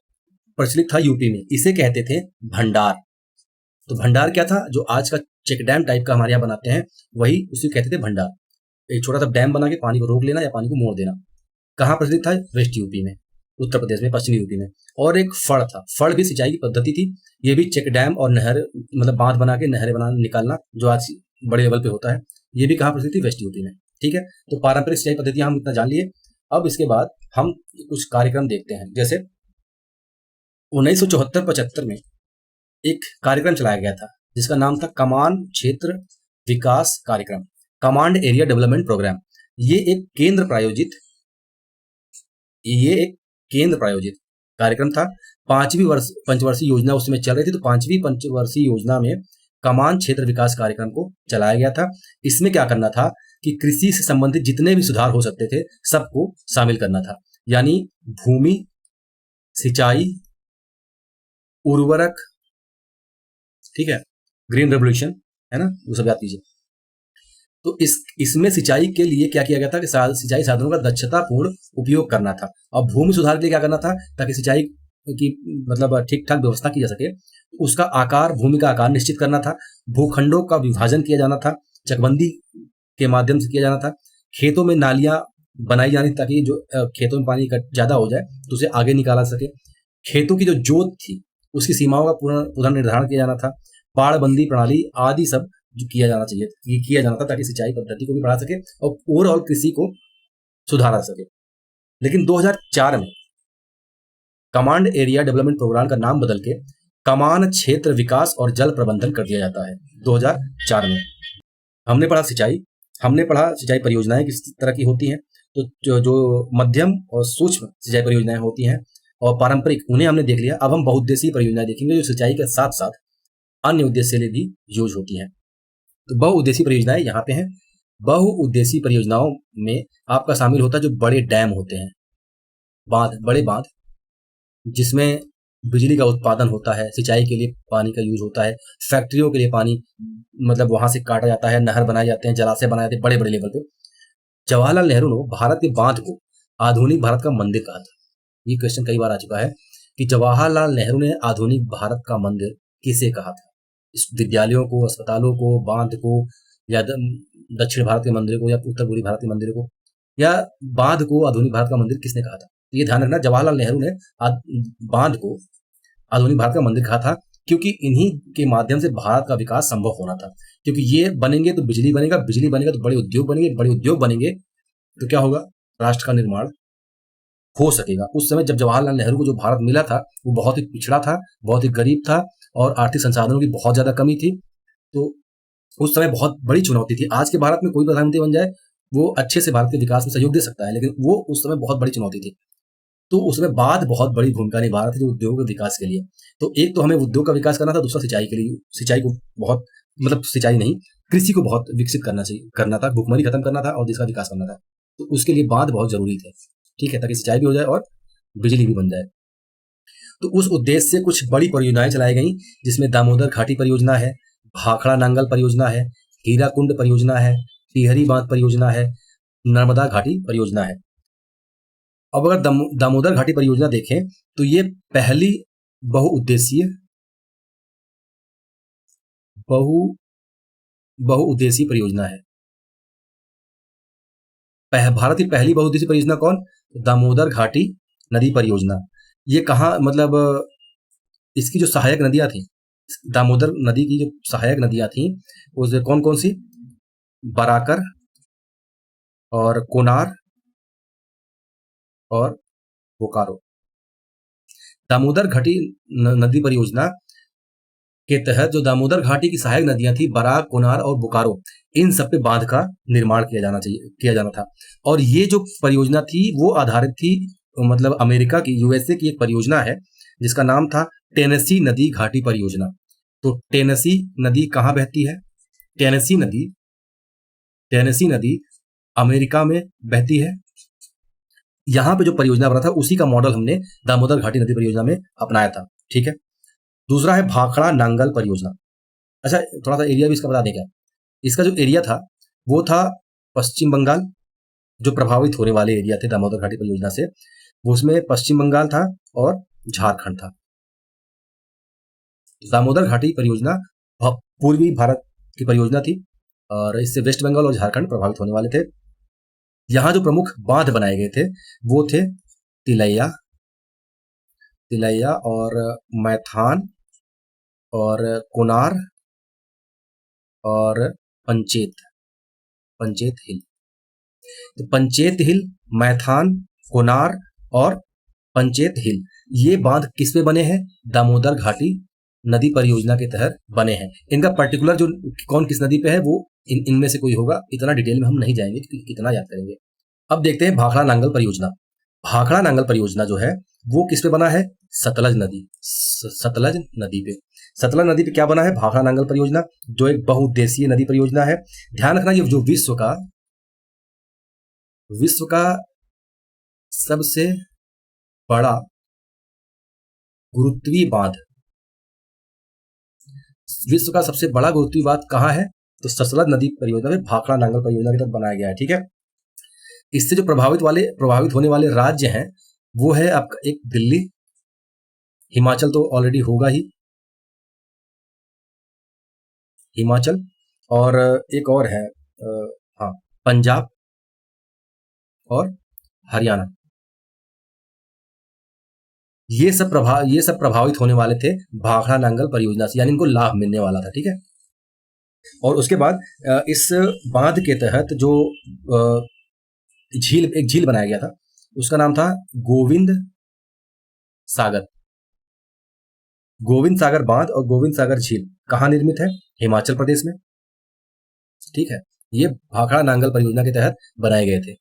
प्रचलित था यूपी में, इसे कहते थे भंडार। तो भंडार क्या था? जो आज का चेक डैम टाइप का हमारे यहाँ बनाते हैं, वही उसे कहते थे भंडार। एक छोटा सा डैम बना के पानी को रोक लेना या पानी को मोड़ देना। कहाँ प्रचलित था? वेस्ट यूपी में, उत्तर प्रदेश में, पश्चिमी यूपी में। और एक फड़ था, फड़ भी सिंचाई की पद्धति थी। ये भी चेक डैम और नहर, मतलब बांध बना के नहरें बना निकालना, जो आज बड़े लेवल पे होता है। ये भी कहाँ प्रचलित थी? वेस्ट यूपी में। ठीक है, तो पारंपरिक सिंचाई पद्धतियां हम इतना जान लिए। अब इसके बाद हम कुछ कार्यक्रम देखते हैं। जैसे 1974-75 में एक कार्यक्रम चलाया गया था जिसका नाम था कमान क्षेत्र विकास कार्यक्रम, कमांड एरिया डेवलपमेंट प्रोग्राम। ये एक केंद्र प्रायोजित कार्यक्रम था। पांचवी पंचवर्षीय योजना उस समय चल रही थी, तो पांचवी पंचवर्षीय योजना में कमान क्षेत्र विकास कार्यक्रम को चलाया गया था। इसमें क्या करना था कि कृषि से संबंधित जितने भी सुधार हो सकते थे सबको शामिल करना था, यानी भूमि, सिंचाई, उर्वरक, ठीक है, ग्रीन रेवोल्यूशन, है ना, वो सब याद कीजिए। तो इसमें सिंचाई के लिए क्या किया गया था कि सिंचाई साधनों का दक्षतापूर्ण उपयोग करना था, और भूमि सुधार के लिए क्या करना था ताकि सिंचाई की मतलब ठीक ठाक व्यवस्था की जा सके। उसका आकार, भूमि का आकार निश्चित करना था, भूखंडों का विभाजन किया जाना था, चकबंदी के माध्यम से किया जाना था, खेतों में नालियां बनाई जानी ताकि जो खेतों में पानी ज्यादा हो जाए तो उसे आगे निकाला सके, खेतों की जो जोत थी उसकी सीमाओं का पुनर्निर्धारण किया जाना था, बाड़बंदी प्रणाली आदि सब जो किया जाना था ताकि सिंचाई पद्धति को भी बढ़ा सके और ओवरऑल कृषि को सुधारा सके। लेकिन 2004 में कमांड एरिया डेवलपमेंट प्रोग्राम का नाम बदल के कमान क्षेत्र विकास और जल प्रबंधन कर दिया जाता है 2004 में। हमने पढ़ा सिंचाई, हमने पढ़ा सिंचाई परियोजनाएं किस तरह की होती हैं। तो जो मध्यम और सूक्ष्म सिंचाई परियोजनाएं होती हैं और पारंपरिक, उन्हें हमने देख लिया। अब हम बहुउद्देशीय परियोजनाएं देखेंगे जो सिंचाई के साथ साथ अन्य उद्देश्य के लिए भी यूज होती हैं। तो बहुउद्देशीय परियोजनाएं यहाँ पे हैं। बहुउद्देशीय परियोजनाओं में आपका शामिल होता है जो बड़े डैम होते हैं, बांध, बड़े बांध, जिसमें बिजली का उत्पादन होता है, सिंचाई के लिए पानी का यूज होता है, फैक्ट्रियों के लिए पानी मतलब वहां से काटा जाता है, नहर बनाए जाते हैं, जलाशय बनाए जाते हैं बड़े बड़े लेवल पे। जवाहरलाल नेहरू ने भारत के बांध को आधुनिक भारत का मंदिर कहा था। ये क्वेश्चन कई बार आ चुका है कि जवाहरलाल नेहरू ने आधुनिक भारत का मंदिर किसे कहा था। इस विद्यालयों को, अस्पतालों को, बांध को, या दक्षिण भारत के मंदिर को, या उत्तर पूर्वी भारत के मंदिर को, या बांध को आधुनिक भारत का मंदिर किसने कहा था। ये ध्यान रखना, जवाहरलाल नेहरू ने बांध को आधुनिक भारत का मंदिर कहा था, क्योंकि इन्हीं के माध्यम से भारत का विकास संभव होना था। क्योंकि ये बनेंगे तो बिजली बनेगा, बिजली बनेगा तो बड़े उद्योग बनेंगे, बड़े उद्योग बनेंगे तो क्या होगा, राष्ट्र का निर्माण हो सकेगा। उस समय जब जवाहरलाल नेहरू को जो भारत मिला था वो बहुत ही पिछड़ा था, बहुत ही गरीब था और आर्थिक संसाधनों की बहुत ज्यादा कमी थी। तो उस समय बहुत बड़ी चुनौती थी। आज के भारत में कोई प्रधानमंत्री बन जाए वो अच्छे से भारत के विकास में सहयोग दे सकता है, लेकिन वो उस समय बहुत बड़ी चुनौती थी। तो उसमें बाद बहुत बड़ी भूमिका निभा रहे थे जो उद्योग के विकास के लिए। तो एक तो हमें उद्योग का विकास करना था, दूसरा सिंचाई के लिए, सिंचाई को बहुत, मतलब सिंचाई नहीं, कृषि को बहुत विकसित करना था, भुखमरी खत्म करना था और देश का विकास करना था। तो उसके लिए बांध बहुत जरूरी थे, ठीक है, ताकि सिंचाई भी हो जाए और बिजली भी बन जाए। तो उस उद्देश्य से कुछ बड़ी परियोजनाएं चलाई गई, जिसमें दामोदर घाटी परियोजना है, भाखड़ा नांगल परियोजना है, हीराकुंड परियोजना है, टिहरी बांध परियोजना है, नर्मदा घाटी परियोजना है। अब अगर दामोदर घाटी परियोजना देखें तो ये पहली बहुउद्देशीय बहुउद्देशीय परियोजना है। भारत की पहली बहुउद्देशीय परियोजना कौन? दामोदर घाटी नदी परियोजना। ये कहाँ, मतलब इसकी जो सहायक नदियां थी, दामोदर नदी की जो सहायक नदियां थी वो कौन कौन सी? बराकर और कोनार और बोकारो। दामोदर घाटी नदी परियोजना के तहत जो दामोदर घाटी की सहायक नदियां थी, बराक, कोनार और बोकारो, इन सब पे बांध का निर्माण किया जाना था। और ये जो परियोजना थी वो आधारित थी, मतलब अमेरिका की, यूएसए की एक परियोजना है जिसका नाम था टेनेसी नदी घाटी परियोजना। तो टेनेसी नदी कहाँ बहती है? टेनेसी नदी अमेरिका में बहती है। यहाँ पे जो परियोजना बना था उसी का मॉडल हमने दामोदर घाटी नदी परियोजना में अपनाया था, ठीक है। दूसरा है भाखड़ा नांगल परियोजना। अच्छा, थोड़ा सा एरिया भी इसका बता दें क्या? इसका जो एरिया था वो था पश्चिम बंगाल, जो प्रभावित होने वाले एरिया थे दामोदर घाटी परियोजना से, वो उसमें पश्चिम बंगाल था और झारखंड था। दामोदर घाटी परियोजना पूर्वी भारत की परियोजना थी और इससे वेस्ट बंगाल और झारखंड प्रभावित होने वाले थे। यहाँ जो प्रमुख बांध बनाए गए थे वो थे तिलैया और मैथान और कोनार और पंचेत हिल। तो पंचेत हिल, मैथान, कोनार और पंचेत हिल, ये बांध किस पे बने हैं? दामोदर घाटी नदी परियोजना के तहत बने हैं। इनका पर्टिकुलर जो कौन किस नदी पे है वो इनमें से कोई होगा, इतना डिटेल में हम नहीं जाएंगे, कितना याद करेंगे। अब देखते हैं भाखड़ा नांगल परियोजना। भाखड़ा नांगल परियोजना जो है वो किस पे बना है? सतलज नदी, सतलज नदी पे। सतलज नदी पे क्या बना है? भाखड़ा नांगल परियोजना, जो एक बहुउद्देशीय नदी परियोजना है। ध्यान रखना, ये जो विश्व का सबसे बड़ा गुरुत्वीय बांध, विश्व का सबसे बड़ा गुरुत्वीय बांध कहाँ है? तो सतलज नदी परियोजना में भाखड़ा नांगल परियोजना के तहत बनाया गया है, ठीक है। इससे जो प्रभावित होने वाले राज्य हैं वो है आपका एक दिल्ली, हिमाचल तो ऑलरेडी होगा ही, हिमाचल, और एक और है हाँ, पंजाब और हरियाणा। ये सब प्रभावित होने वाले थे भाखड़ा नांगल परियोजना से, यानी इनको लाभ मिलने वाला था, ठीक है। और उसके बाद इस बांध के तहत जो एक झील बनाया गया था, उसका नाम था गोविंद सागर। गोविंद सागर बांध और गोविंद सागर झील कहाँ निर्मित है? हिमाचल प्रदेश में। ठीक है, ये भाखड़ा नांगल परियोजना के तहत बनाए गए थे।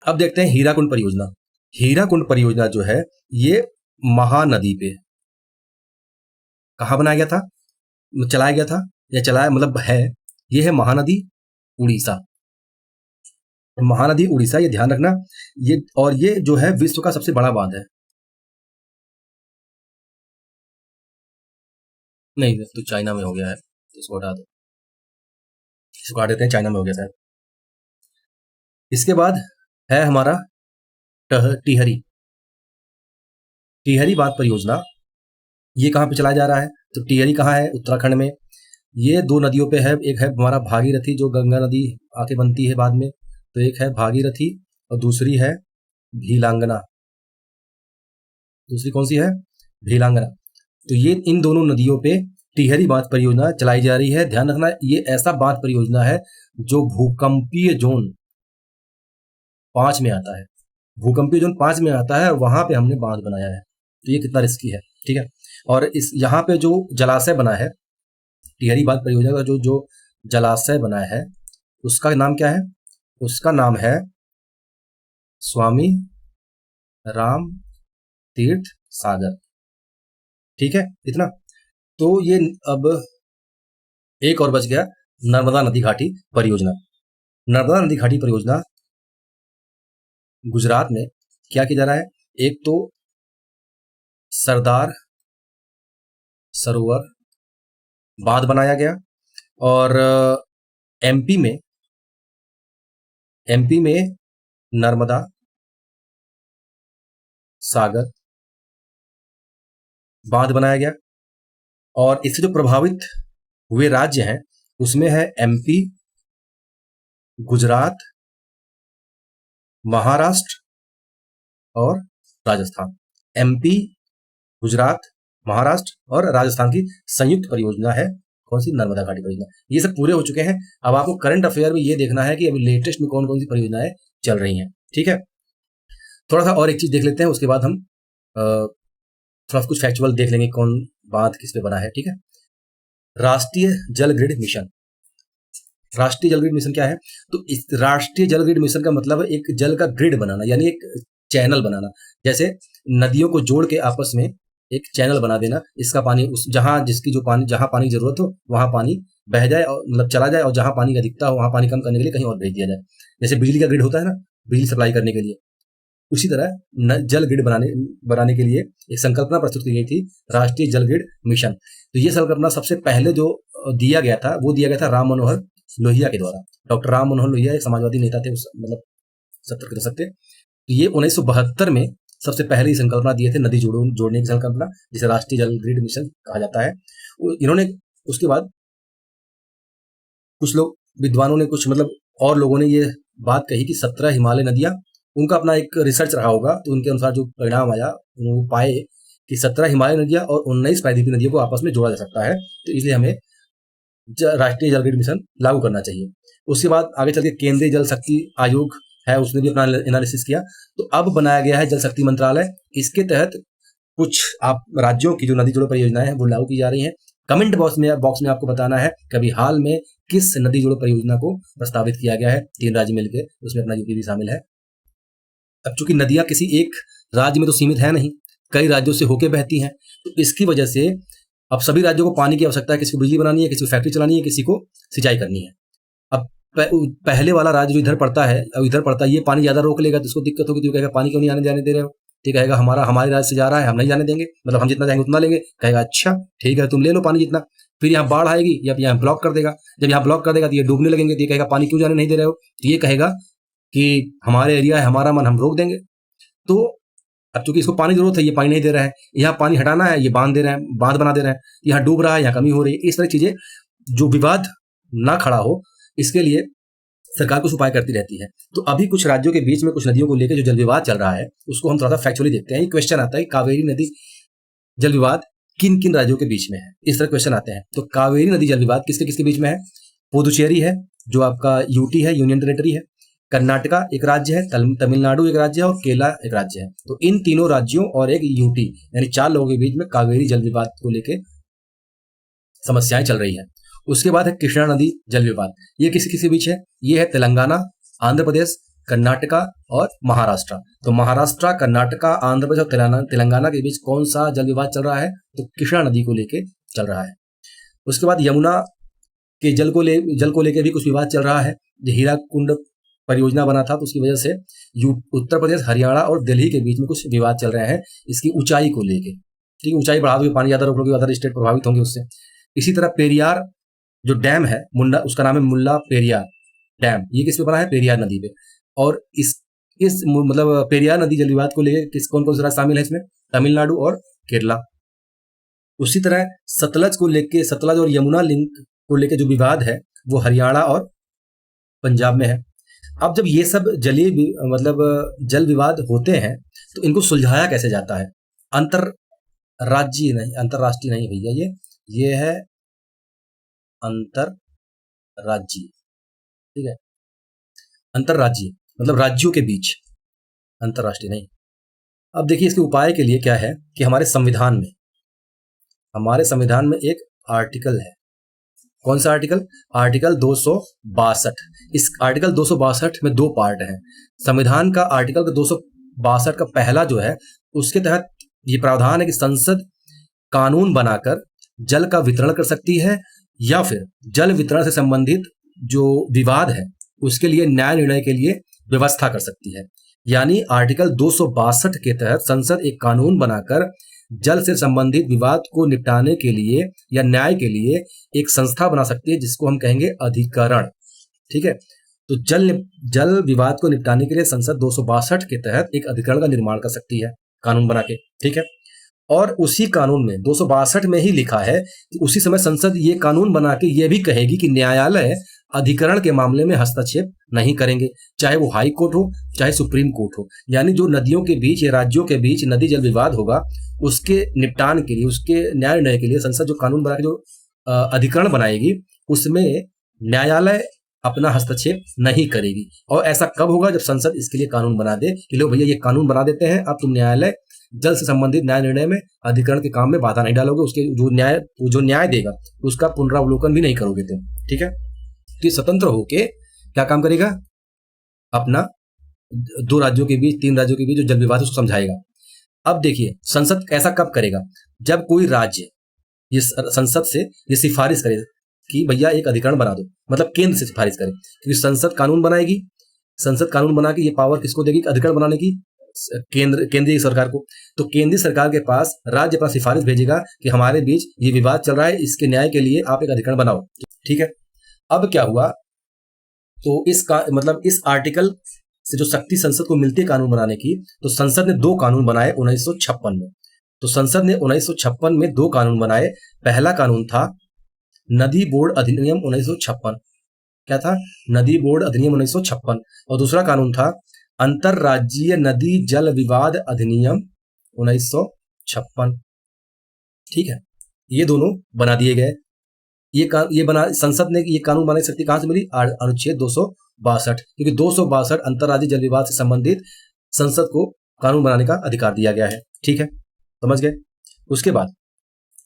अब देखते हैं हीराकुंड परियोजना। हीराकुंड परियोजना जो है ये महानदी पे कहाँ बनाया गया था, चलाया गया था या चलाया मतलब है, ये है महानदी उड़ीसा। महानदी उड़ीसा, ये ध्यान रखना। ये और ये जो है विश्व का सबसे बड़ा बांध है। नहीं, तो चाइना में हो गया है, तो इसको हटा दो, इसको हटा देते हैं, चाइना में हो गया शायद। इसके बाद है हमारा टिहरी। टिहरी बांध परियोजना, ये कहाँ पे चलाया जा रहा है? तो टिहरी कहाँ है? उत्तराखंड में। ये दो नदियों पे है, एक है हमारा भागीरथी जो गंगा नदी आके बनती है बाद में, तो एक है भागीरथी और दूसरी है भीलांगना। दूसरी कौन सी है? भीलांगना। तो ये इन दोनों नदियों पे टिहरी बांध परियोजना चलाई जा रही है। ध्यान रखना, ये ऐसा बांध परियोजना है जो भूकंपीय जोन 5 में आता है। भूकंपीय जोन 5 में आता है, वहां पे हमने बांध बनाया है। तो ये कितना रिस्की है, ठीक है। और इस यहाँ पे जो जलाशय बना है, टिहरी बांध परियोजना का जो जो जलाशय बना है, उसका नाम क्या है? उसका नाम है स्वामी राम तीर्थ सागर। ठीक है, इतना। तो ये अब एक और बच गया, नर्मदा नदी घाटी परियोजना। नर्मदा नदी घाटी परियोजना गुजरात में क्या किया जा रहा है? एक तो सरदार सरोवर बांध बनाया गया, और एमपी में नर्मदा सागर बांध बनाया गया। और इससे जो प्रभावित हुए राज्य हैं उसमें है एमपी, गुजरात, महाराष्ट्र और राजस्थान। एमपी, गुजरात, महाराष्ट्र और राजस्थान की संयुक्त परियोजना है कौन सी? नर्मदा घाटी परियोजना। ये सब पूरे हो चुके हैं। अब आपको करंट अफेयर में ये देखना है कि अभी लेटेस्ट में कौन कौन सी परियोजनाएं चल रही हैं। ठीक है, थोड़ा सा और एक चीज देख लेते हैं, उसके बाद हम थोड़ा कुछ फैक्चुअल देख लेंगे कौन बात किस पे बना है। ठीक है, राष्ट्रीय जल ग्रिड मिशन। राष्ट्रीय जल ग्रिड मिशन क्या है? तो इस राष्ट्रीय जल ग्रिड मिशन का मतलब है एक जल का ग्रिड बनाना, यानी एक चैनल बनाना। जैसे नदियों को जोड़ के आपस में एक चैनल बना देना, इसका पानी उस जहां जिसकी जो पानी जहां पानी की जरूरत हो वहां पानी बह जाए और मतलब चला जाए, और जहां पानी की अधिकता हो वहां पानी कम करने के लिए कहीं और भेज दिया जाए। जैसे बिजली का ग्रिड होता है ना, बिजली सप्लाई करने के लिए, उसी तरह जल ग्रिड बनाने के लिए एक संकल्पना प्रस्तुत की गई थी, राष्ट्रीय जल ग्रिड मिशन। तो ये संकल्पना सबसे पहले जो दिया गया था वो दिया गया था राम मनोहर लोहिया के द्वारा। डॉक्टर राम मनोहर लोहिया एक समाजवादी नेता थे, उस मतलब 70 के दशक थे। तो ये 1972 में सबसे पहले ही संकल्पना दिए थे, नदी जोड़ने की संकल्पना, जिसे राष्ट्रीय जल ग्रिड मिशन कहा जाता है। इन्होंने उसके बाद कुछ लोग विद्वानों ने कुछ मतलब और लोगों ने ये बात कही कि 17 हिमालय नदियां, उनका अपना एक रिसर्च रहा होगा, तो उनके अनुसार जो परिणाम आया वो पाए कि 17 हिमालय नदियां और 19 प्रायद्वीपीय नदियों को आपस में जोड़ा जा सकता है। तो इसलिए हमें राष्ट्रीय जल ग्रिड मिशन लागू करना चाहिए। उसके बाद आगे चल के केंद्रीय जल शक्ति आयोग है, उसने भी अपना एनालिसिस किया। तो अब बनाया गया है जल शक्ति मंत्रालय। इसके तहत कुछ आप राज्यों की जो नदी जोड़ो परियोजनाएं हैं वो लागू की जा रही हैं। कमेंट बॉक्स में आपको बताना है कि अभी हाल में किस नदी जोड़ो परियोजना को प्रस्तावित किया गया है। 3 राज्य मिलकर, उसमें अपना यूपी भी शामिल है। अब चूंकि नदियां किसी एक राज्य में तो सीमित है नहीं, कई राज्यों से होकर बहती हैं, तो इसकी वजह से अब सभी राज्यों को पानी की आवश्यकता है। किसी को बिजली बनानी है, किसी को फैक्ट्री चलानी है, किसी को सिंचाई करनी है। अब पहले वाला राज्य जो इधर पड़ता है, अब इधर पड़ता है, ये पानी ज्यादा रोक लेगा तो इसको दिक्कत होगी, तो कहेगा पानी क्यों नहीं आने जाने दे रहे हो? ठीक कहेगा हमारे राज्य से जा रहा है, हम नहीं जाने देंगे, मतलब हम जितना चाहेंगे उतना लेंगे। कहेगा अच्छा ठीक है, तुम ले लो पानी जितना। फिर यहाँ बाढ़ आएगी या यहाँ ब्लॉक कर देगा। जब यहाँ ब्लॉक कर देगा तो ये डूबने लगेंगे, तो ये कहेगा पानी क्यों जाने नहीं दे रहे हो? तो ये कहेगा कि हमारे एरिया है, हमारा मन, हम रोक देंगे। तो अब चूंकि इसको पानी जरूरत है, ये पानी नहीं दे रहा है, यहाँ पानी हटाना है, ये बांध दे रहे हैं, बांध बना दे रहे हैं, यहाँ डूब रहा है, यहाँ कमी हो रही है। इस तरह चीजें, जो विवाद ना खड़ा हो, इसके लिए सरकार कुछ उपाय करती रहती है। तो अभी कुछ राज्यों के बीच में कुछ नदियों को लेकर जो जल विवाद चल रहा है, उसको हम थोड़ा सा फैक्चुअली देखते हैं। ये क्वेश्चन आता है कावेरी नदी जल विवाद किन किन राज्यों के बीच में है, इस तरह क्वेश्चन आते हैं। तो कावेरी नदी जल विवाद किसके किसके बीच में है? पुदुचेरी है, जो आपका यूटी है, यूनियन टेरिटरी है, कर्नाटका एक राज्य है, तमिलनाडु एक राज्य है और केरला एक राज्य है। तो इन तीनों राज्यों और एक यूटी यानी 4 लोगों के बीच में कावेरी जल विवाद को लेके समस्याएं चल रही है। उसके बाद है कृष्णा नदी जल विवाद। ये किसी किसी बीच है, ये है तेलंगाना, आंध्र प्रदेश, कर्नाटका और महाराष्ट्र। तो महाराष्ट्र, कर्नाटका, आंध्र प्रदेश और तेलंगाना के बीच कौन सा जल विवाद चल रहा है? तो कृष्णा नदी को लेके चल रहा है। उसके बाद यमुना के जल को लेके भी कुछ विवाद चल रहा है। जो हीरा कुंड परियोजना बना था तो उसकी वजह से उत्तर प्रदेश, हरियाणा और दिल्ली के बीच में कुछ विवाद चल रहे हैं इसकी ऊंचाई को लेके। ठीक है, ऊंचाई बढ़ा दोगे, पानी ज्यादा रोक लोगे, अदर स्टेट प्रभावित होंगे उससे। इसी तरह पेरियार जो डैम है मुंडा, उसका नाम है मुल्ला पेरियार डैम। ये किस पे बना है? पेरियार नदी पे। और इस मतलब पेरियार नदी जल विवाद को लेकर कौन कौन से राज्य शामिल है इसमें? तमिलनाडु और केरला। उसी तरह सतलज को लेके, सतलज और यमुना लिंक को लेके जो विवाद है वो हरियाणा और पंजाब में है। अब जब ये सब जल विवाद होते हैं तो इनको सुलझाया कैसे जाता है? अंतरराष्ट्रीय नहीं भैया, ये है अंतरराज्यीय। ठीक है, अंतरराज्यीय मतलब राज्यों के बीच, अंतरराष्ट्रीय नहीं। अब देखिए इसके उपाय के लिए क्या है कि हमारे संविधान में एक आर्टिकल है। कौन सा आर्टिकल? आर्टिकल 262। इस आर्टिकल 262 में 2 पार्ट हैं। संविधान का आर्टिकल 262 का पहला जो है उसके तहत ये प्रावधान है कि संसद कानून बनाकर जल का वितरण कर सकती है या फिर जल वितरण से संबंधित जो विवाद है उसके लिए न्याय निर्णय के लिए व्यवस्था कर सकती है। यानी आर्टिकल 262 के तहत संसद एक कानून बनाकर जल से संबंधित विवाद को निपटाने के लिए या न्याय के लिए एक संस्था बना सकती है जिसको हम कहेंगे अधिकरण। ठीक है, तो जल विवाद को निपटाने के लिए संसद 262 के तहत एक अधिकरण का निर्माण कर सकती है कानून बना के। ठीक है, और उसी कानून में 262 में ही लिखा है कि उसी समय संसद ये कानून बना के ये भी कहेगी कि न्यायालय अधिकरण के मामले में हस्तक्षेप नहीं करेंगे, चाहे वो हाई कोर्ट हो चाहे सुप्रीम कोर्ट हो। यानी जो नदियों के बीच या राज्यों के बीच नदी जल विवाद होगा उसके निपटान के लिए, उसके न्याय निर्णय के लिए संसद जो कानून बना के जो अधिकरण बनाएगी उसमें न्यायालय अपना हस्तक्षेप नहीं करेगी। और ऐसा कब होगा? जब संसद इसके लिए कानून बना दे कि लो भैया ये कानून बना देते हैं, अब तुम न्यायालय जल से संबंधित न्याय निर्णय में अधिकरण के काम में बाधा नहीं डालोगे, उसके जो न्याय देगा उसका पुनरावलोकन भी नहीं करोगे तुम। ठीक है, तो स्वतंत्र होके क्या काम करेगा? अपना 2 राज्यों के बीच, 3 राज्यों के बीच जो जल विवाद है उसको समझाएगा। अब देखिए संसद ऐसा कब करेगा? जब कोई राज्य ये संसद से ये सिफारिश करे कि भैया एक अधिकरण बना दो, मतलब केंद्र से सिफारिश करे, क्योंकि संसद कानून बनाएगी। संसद कानून बना के ये पावर किसको देगी? अधिकरण बनाने की केंद्रीय सरकार को। तो केंद्रीय सरकार के पास राज्य अपना सिफारिश भेजेगा कि हमारे बीच ये विवाद चल रहा है, इसके न्याय के लिए आप एक अधिकरण बनाओ। ठीक है, अब क्या हुआ? तो इस आर्टिकल से जो शक्ति संसद को मिलती है कानून बनाने की, तो संसद ने 2 कानून बनाए 1956 में। तो संसद ने 1956 में 2 कानून बनाए। पहला कानून था नदी बोर्ड अधिनियम 1956। क्या था? नदी बोर्ड अधिनियम 1956। और दूसरा कानून था अंतरराज्यीय नदी जल विवाद अधिनियम 1956। ठीक है, ये दोनों बना दिए गए। संसद ने ये कानून बनाने की शक्ति कहां से मिली? अनुच्छेद 262, क्योंकि 262 अंतरराज्यीय जल विवाद से संबंधित संसद को कानून बनाने का अधिकार दिया गया है। ठीक है, समझ गए? उसके बाद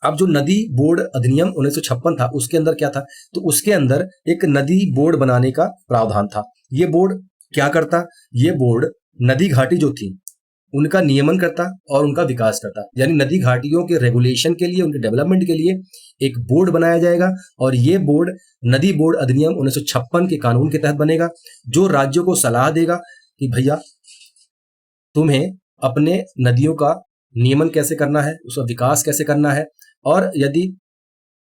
अब जो नदी बोर्ड अधिनियम 1956 था उसके अंदर क्या था? तो उसके अंदर एक नदी बोर्ड बनाने का प्रावधान था। ये बोर्ड क्या करता? ये बोर्ड नदी घाटी जो थी उनका नियमन करता और उनका विकास करता। यानी नदी घाटियों के रेगुलेशन के लिए, उनके डेवलपमेंट के लिए एक बोर्ड बनाया जाएगा और ये बोर्ड नदी बोर्ड अधिनियम 1956 के कानून के तहत बनेगा, जो राज्यों को सलाह देगा कि भैया तुम्हें अपने नदियों का नियमन कैसे करना है, उसका विकास कैसे करना है, और यदि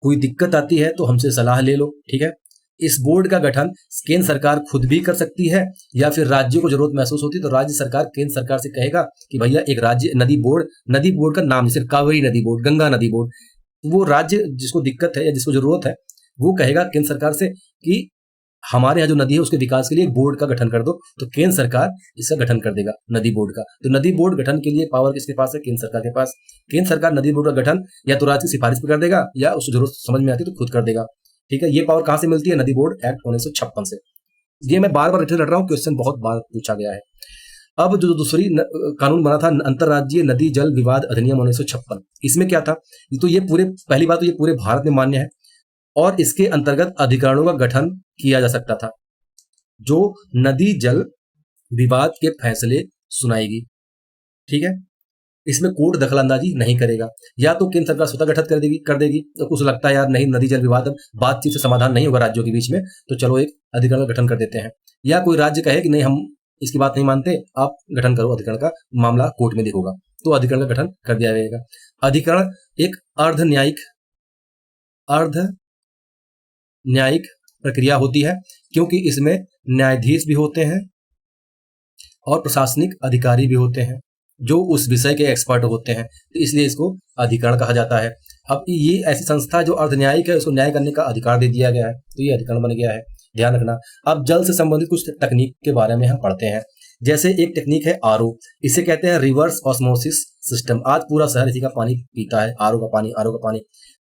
कोई दिक्कत आती है तो हमसे सलाह ले लो। ठीक है, इस बोर्ड का गठन केंद्र सरकार खुद भी कर सकती है या फिर राज्यों को जरूरत महसूस होती है तो राज्य सरकार केंद्र सरकार से कहेगा कि भैया एक राज्य नदी बोर्ड का नाम जैसे कावेरी नदी बोर्ड, गंगा नदी बोर्ड, वो राज्य जिसको दिक्कत है या जिसको जरूरत है वो कहेगा केंद्र सरकार से कि हमारे यहाँ जो नदी है उसके विकास के लिए एक बोर्ड का गठन कर दो, तो केंद्र सरकार इसका गठन कर देगा नदी बोर्ड का। तो नदी बोर्ड गठन के लिए पावर किसके पास है? केंद्र सरकार के पास। केंद्र सरकार नदी बोर्ड का गठन या तो राज्य की सिफारिश पर कर देगा या उसको जरूरत समझ में आती है तो खुद कर देगा। ठीक है, ये पावर कहां से मिलती है? नदी बोर्ड एक्ट 1956 से। ये मैं बार बार रट रहा हूँ, क्वेश्चन बहुत बार पूछा गया है। अब जो दूसरी कानून बना था अंतर्राज्यीय नदी जल विवाद अधिनियम 1956, इसमें क्या था? तो ये पूरे, पहली बात तो ये पूरे भारत में मान्य है और इसके अंतर्गत अधिकरणों का गठन किया जा सकता था जो नदी जल विवाद के फैसले सुनाएगी। ठीक है, इसमें कोर्ट दखलंदाजी नहीं करेगा। या तो केंद्र सरकार स्वतः गठित कर देगी तो कुछ लगता है यार नहीं, नदी जल विवाद अब बातचीत से समाधान नहीं होगा राज्यों के बीच में, तो चलो एक अधिकरण का गठन कर देते हैं। या कोई राज्य कहे कि नहीं, हम इसकी बात नहीं मानते, आप गठन करो अधिकरण का, मामला कोर्ट में देखोगा, तो अधिकरण का गठन कर दिया जाएगा। अधिकरण एक अर्ध न्यायिक प्रक्रिया होती है, क्योंकि इसमें न्यायाधीश भी होते हैं और प्रशासनिक अधिकारी भी होते हैं जो उस विषय के एक्सपर्ट होते हैं, तो इसलिए इसको अधिकरण कहा जाता है। अब ये ऐसी संस्था जो अर्ध न्यायिक है, उसको न्याय करने का अधिकार दे दिया गया है, तो ये अधिकरण बन गया है, ध्यान रखना। अब जल से संबंधित कुछ तकनीक के बारे में हम पढ़ते हैं। जैसे एक टेक्निक है आरओ, इसे कहते हैं रिवर्स ऑस्मोसिस सिस्टम। आज पूरा शहर इसी का पानी पीता है, आरओ का पानी।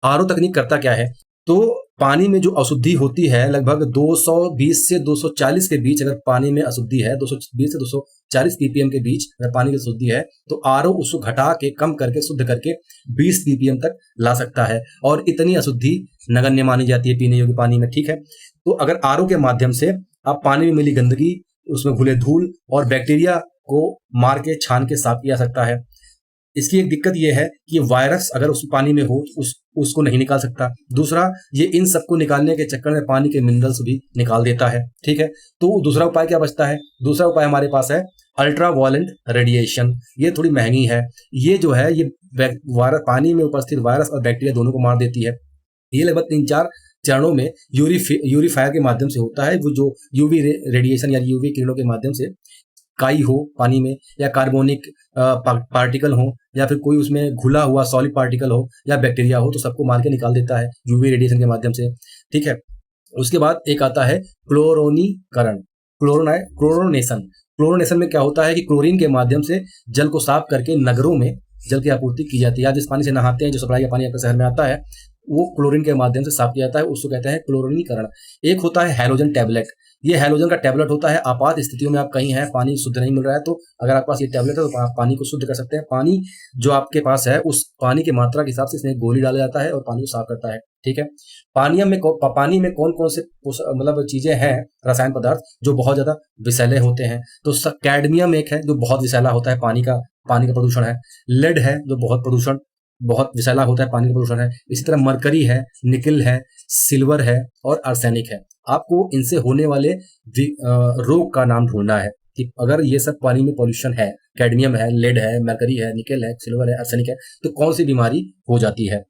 आरओ तकनीक करता क्या है? तो पानी में जो अशुद्धि होती है, लगभग 220 से 240 के बीच अगर पानी में अशुद्धि है, 220 से 240 ppm के बीच अगर पानी की अशुद्धि है, तो आरओ उसको घटा के, कम करके, शुद्ध करके 20 ppm तक ला सकता है। और इतनी अशुद्धि नगण्य मानी जाती है पीने योग्य पानी में। ठीक है, तो अगर आरओ के माध्यम से आप पानी में मिली गंदगी, उसमें घुले धूल और बैक्टीरिया को मार के, छान के साफ किया सकता है। इसकी एक दिक्कत यह है कि वायरस अगर उस पानी में हो, उसको नहीं निकाल सकता। दूसरा, ये इन सबको निकालने के चक्कर में पानी के मिनरल्स भी निकाल देता है। ठीक है, तो दूसरा उपाय क्या बचता है? दूसरा उपाय हमारे पास है अल्ट्रा वायलेंट रेडिएशन। ये थोड़ी महंगी है। ये जो है, ये वायरस, पानी में उपस्थित वायरस और बैक्टीरिया दोनों को मार देती है। ये लगभग 3-4 चरणों में यूरीफायर के माध्यम से होता है। वो जो यूवी रेडिएशन या यूवी किरणों के माध्यम से काई हो पानी में, या कार्बोनिक पार्टिकल हो, या फिर कोई उसमें घुला हुआ सॉलिड पार्टिकल हो, या बैक्टीरिया हो, तो सबको मार के निकाल देता है यूवी रेडिएशन के माध्यम से। ठीक है, उसके बाद एक आता है क्लोरोनीकरण, क्लोरोनेशन में क्या होता है कि क्लोरीन के माध्यम से जल को साफ करके नगरों में जल की आपूर्ति की जाती है। या जिस पानी से नहाते हैं, जो सप्लाई का पानी आपके शहर में आता है, वो क्लोरीन के माध्यम से साफ किया जाता है, उसको कहते हैं क्लोरीनीकरण। एक होता है हैलोजन टैबलेट। ये हैलोजन का टैबलेट होता है। आपात स्थितियों में आप कहीं हैं, पानी शुद्ध नहीं मिल रहा है, तो अगर आपके पास ये टैबलेट है तो आप पानी को शुद्ध कर सकते हैं। पानी जो आपके पास है, उस पानी की मात्रा के हिसाब से इसमें गोली डाला जाता है और पानी को साफ करता है। ठीक है, पानी में कौन कौन से मतलब चीजें हैं, रसायन पदार्थ जो बहुत ज्यादा विषैले होते हैं? तो कैडमियम एक है जो बहुत विषैला होता है, पानी का प्रदूषण है। लेड है जो बहुत विषैला होता है, पानी का प्रदूषण है। इसी तरह मरकरी है, निकिल है, सिल्वर है और आर्सेनिक है। आपको इनसे होने वाले रोग का नाम ढूंढना है कि अगर ये सब पानी में पॉल्यूशन है, कैडमियम है, लेड है, मरकरी है, निकेल है, सिल्वर है, आर्सेनिक है, तो कौन सी बीमारी हो जाती है।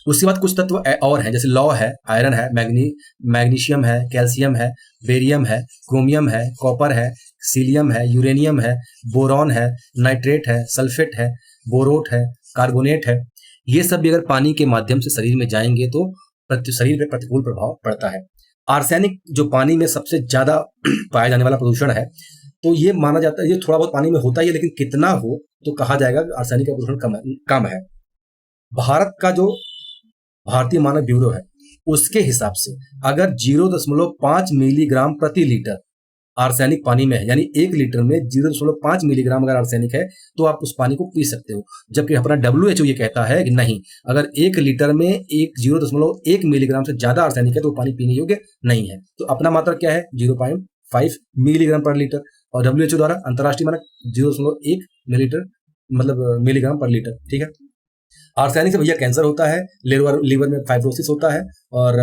उसके बाद कुछ तत्व और हैं, जैसे लौ है, आयरन है, मैग्नीशियम है, कैल्शियम है, बेरियम है, क्रोमियम है, कॉपर है, सीलियम है, यूरेनियम है, बोरॉन है, नाइट्रेट है, सल्फेट है, बोरोट है, कार्बोनेट है। ये सब भी अगर पानी के माध्यम से शरीर में जाएंगे तो शरीर पे प्रतिकूल प्रभाव पड़ता है। आर्सेनिक जो पानी में सबसे ज्यादा पाया जाने वाला प्रदूषण है, तो ये माना जाता है, ये थोड़ा बहुत पानी में होता ही है, लेकिन कितना हो तो कहा जाएगा कि आर्सेनिक का प्रदूषण कम है। भारत का जो भारतीय मानक ब्यूरो है, उसके हिसाब से अगर 0.5 मिलीग्राम प्रति लीटर आर्सेनिक पानी में है, यानी 1 लीटर में 0.5 मिलीग्राम अगर आर्सेनिक है, तो आप उस पानी को पी सकते हो। जबकि अपना WHO ये कहता है कि नहीं, अगर 1 लीटर में 0.1 मिलीग्राम से ज्यादा आर्सेनिक है तो पानी पीने योग्य नहीं है। तो अपना मात्रा क्या है? 0.5 मिलीग्राम पर लीटर, और WHO द्वारा अंतर्राष्ट्रीय मानक 0.1 मिलीग्राम पर लीटर। ठीक है, आर्सेनिक से भैया कैंसर होता है, लीवर में फाइब्रोसिस होता है और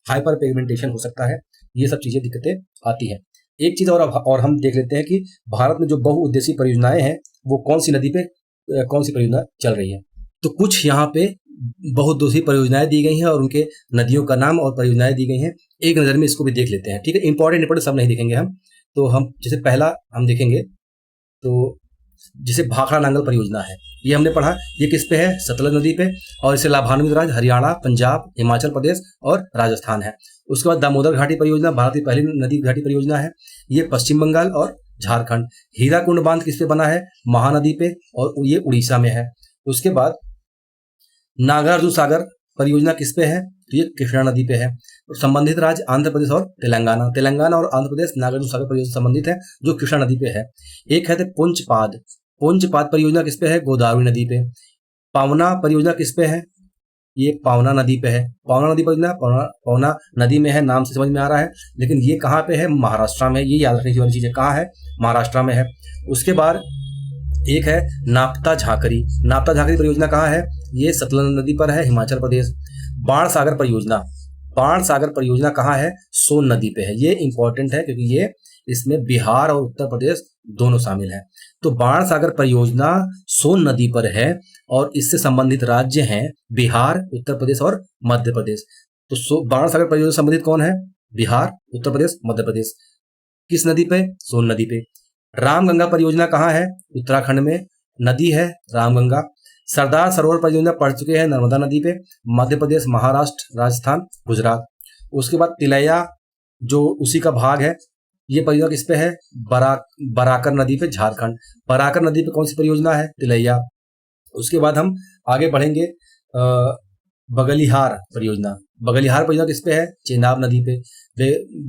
हाइपर पिगमेंटेशन हो सकता है। ये सब चीजें दिक्कतें आती हैं। एक चीज और हम देख लेते हैं कि भारत में जो बहुउद्देशीय परियोजनाएं हैं, वो कौन सी नदी पे कौन सी परियोजना चल रही है। तो कुछ यहाँ पे बहुउद्देशीय परियोजनाएं दी गई हैं और उनके नदियों का नाम और परियोजनाएं दी गई हैं। एक नजर में इसको भी देख लेते हैं। ठीक है, इंपॉर्टेंट सब नहीं देखेंगे हम, तो हम जैसे पहला हम देखेंगे तो जिसे भाखड़ा नांगल परियोजना है, ये हमने पढ़ा। ये किस पे है? सतलज नदी पे, और इसे लाभान्वित राज्य हरियाणा, पंजाब, हिमाचल प्रदेश और राजस्थान है। उसके बाद दामोदर घाटी परियोजना भारत की पहली नदी घाटी परियोजना है, ये पश्चिम बंगाल और झारखंड। हीराकुंड बांध किस पे बना है? महानदी पे, और ये उड़ीसा में है। उसके बाद नागार्जुन सागर परियोजना किस पे है? तो ये कृष्णा नदी पे है। तो संबंधित राज्य आंध्र प्रदेश और तेलंगाना। तेलंगाना और आंध्र प्रदेश नागार्जुन सागर परियोजना से संबंधित है, जो कृष्णा नदी पे है। एक है तो पुंचपाद। पुंचपाद परियोजना किस पे है? गोदावरी नदी पे। पावना परियोजना किस पे है? ये पावना नदी पे है। पावना नदी परियोजना पावना नदी में है, नाम से समझ में आ रहा है, लेकिन ये कहाँ पे है? महाराष्ट्र में। ये याद रखने वाली चीज है, कहाँ है? महाराष्ट्र में है। उसके बाद एक है नाप्ता झाकरी। नाप्ता झाकरी परियोजना कहाँ है? ये सतलज नदी पर है, हिमाचल प्रदेश। बाण सागर परियोजना। बाण सागर परियोजना कहाँ है? सोन नदी पे है। ये इंपॉर्टेंट है क्योंकि ये इसमें बिहार और उत्तर प्रदेश दोनों शामिल है। तो बाण सागर परियोजना सोन नदी पर है और इससे संबंधित राज्य हैं बिहार, उत्तर प्रदेश और मध्य प्रदेश। तो बाण सागर परियोजना संबंधित कौन है? बिहार, उत्तर प्रदेश, मध्य प्रदेश। किस नदी पे? सोन नदी पे। रामगंगा परियोजना कहाँ है? उत्तराखंड में नदी है रामगंगा। सरदार सरोवर परियोजना पढ़ चुके हैं, नर्मदा नदी पे, मध्य प्रदेश, महाराष्ट्र, राजस्थान, गुजरात। उसके बाद तिलैया जो उसी का भाग है, ये परियोजना किस पे है? बराकर नदी पे, झारखंड। बराकर नदी पे कौन सी परियोजना है? तिलैया। उसके बाद हम आगे बढ़ेंगे, बगलिहार परियोजना। बगलिहार परियोजना किस पे है? चेनाब नदी पे।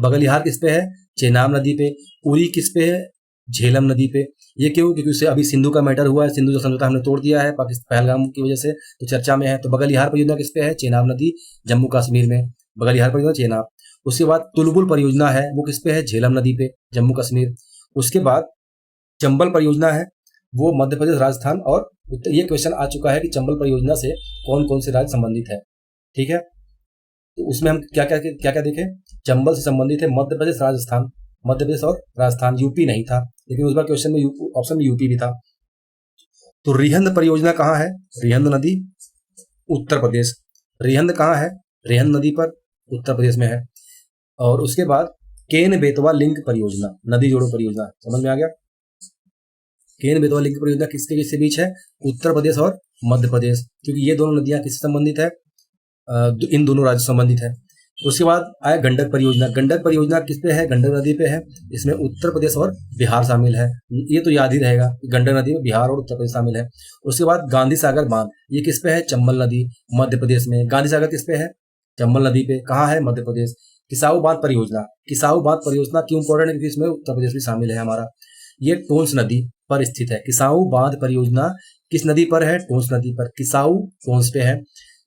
बगलिहार किस पे है? चेनाब नदी पे। उरी किस पे है? झेलम नदी पे। ये क्यों? क्योंकि उससे अभी सिंधु का मैटर हुआ है, सिंधु जो समझौता हमने तोड़ दिया है पाकिस्तान पहलगाम की वजह से, तो चर्चा में है। तो बगलिहार परियोजना किस पे है? चेनाब नदी, जम्मू कश्मीर में। बगलिहार परियोजना चेनाब। उसके बाद तुलबुल परियोजना है, वो किस पे है? झेलम नदी पे, जम्मू कश्मीर। उसके बाद चंबल परियोजना है, वो मध्य प्रदेश, राजस्थान और उत्तर। ये क्वेश्चन आ चुका है कि चंबल परियोजना से कौन कौन से राज्य संबंधित है। ठीक है, तो उसमें हम क्या क्या देखें? चंबल से संबंधित है मध्य प्रदेश, राजस्थान, मध्य प्रदेश और राजस्थान। यूपी नहीं था, लेकिन उस बार क्वेश्चन में ऑप्शन में यूपी भी था। तो रिहंद परियोजना कहाँ है? रिहंद नदी, उत्तर प्रदेश। रिहंद कहाँ है? रिहंद नदी पर, उत्तर प्रदेश में है। और उसके बाद केन बेतवा लिंक परियोजना, नदी जोड़ो परियोजना, समझ में आ गया? केन बेतवा लिंक परियोजना किसके बीच है? उत्तर प्रदेश और मध्य प्रदेश, क्योंकि ये दोनों नदियां किससे संबंधित है? इन दोनों राज्यों से संबंधित है। उसके बाद आया गंडक परियोजना। गंडक परियोजना किस पे है? गंडक नदी पे है। इसमें उत्तर प्रदेश और बिहार शामिल है, ये तो याद ही रहेगा। गंडक नदी में बिहार और उत्तर प्रदेश शामिल है। उसके बाद गांधी सागर बांध, ये किस पे है? चंबल नदी, मध्य प्रदेश में। गांधी सागर किस पे है? चंबल नदी पे। कहाँ है? मध्य प्रदेश। किसाऊ बांध परियोजना। किसाऊ बांध परियोजना क्यों इंपॉर्टेंट है? क्योंकि इसमें उत्तर प्रदेश भी शामिल है हमारा। ये टोंस नदी पर स्थित है। किसाऊ बांध परियोजना किस नदी पर है? टोंस नदी पर। किसाऊ टोंस पे है।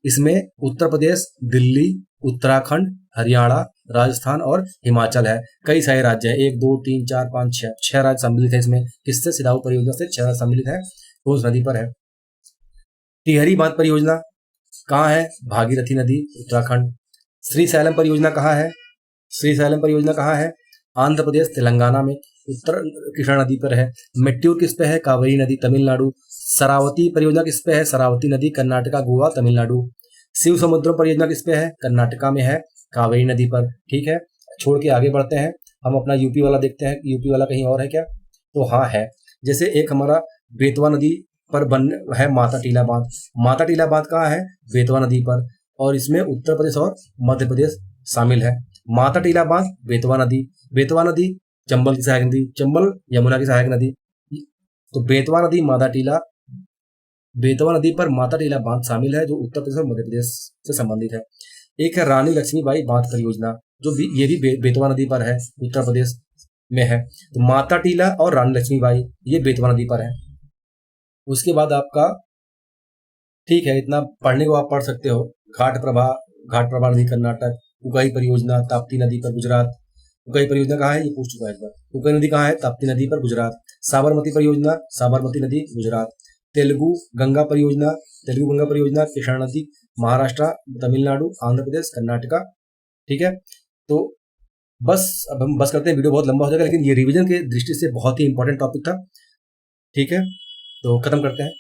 इसमें उत्तर प्रदेश, दिल्ली, उत्तराखंड, हरियाणा, राजस्थान और हिमाचल है। कई सारे राज्य हैं, 1 2 3 4 5 6 राज्य सम्मिलित है इसमें। किससे? सिदाऊ परियोजना से 6 राज्य सम्मिलित है, टोंस नदी पर है। टिहरी बांध परियोजना कहाँ है? भागीरथी नदी, उत्तराखंड। श्रीशैलम परियोजना कहाँ है? श्रीशैलम परियोजना कहाँ है? आंध्र प्रदेश, तेलंगाना में, उत्तर कृष्णा नदी पर है। मेट्यूर किस पे है? कावेरी नदी, तमिलनाडु। शरावती परियोजना किस पे है? शरावती नदी, कर्नाटका, गोवा, तमिलनाडु। शिव समुद्रम परियोजना किस पे है? कर्नाटका में है, कावेरी नदी पर। ठीक है, छोड़ के आगे बढ़ते हैं, हम अपना यूपी वाला देखते हैं। यूपी वाला कहीं और है क्या? तो हाँ है। जैसे एक हमारा बेतवा नदी पर बन है माता टीला बांध। माता टीला बांध कहाँ है? बेतवा नदी पर, और इसमें उत्तर प्रदेश और मध्य प्रदेश शामिल है। माता टीला बांध, बेतवा नदी। बेतवा नदी चंबल की सहायक नदी, चंबल यमुना की सहायक नदी। तो बेतवा नदी, माता टीला, बेतवा नदी पर माता टीला बांध शामिल है, जो उत्तर प्रदेश और मध्य प्रदेश से संबंधित है। एक है रानी लक्ष्मीबाई बांध परियोजना, जो ये भी बेतवा नदी पर है, उत्तर प्रदेश में है। तो माता टीला और रानी लक्ष्मीबाई ये बेतवा नदी पर है। उसके बाद आपका, ठीक है, इतना पढ़ने को आप पढ़ सकते हो। घाट प्रभा नदी कर्नाटक, उगाई परियोजना ताप्ती नदी पर, गुजरात। उगाई परियोजना कहाँ है? ये पूछ चुका है इस बार। उगाई नदी कहाँ है? ताप्ती नदी पर, गुजरात। साबरमती परियोजना, साबरमती नदी, गुजरात। तेलुगु गंगा परियोजना कृष्णा नदी, महाराष्ट्र, तमिलनाडु, आंध्र प्रदेश, कर्नाटका। ठीक है, तो बस अब हम बस करते हैं, वीडियो बहुत लंबा हो जाएगा, लेकिन ये रिवीजन के दृष्टि से बहुत ही इंपॉर्टेंट टॉपिक था। ठीक है, तो खत्म करते हैं।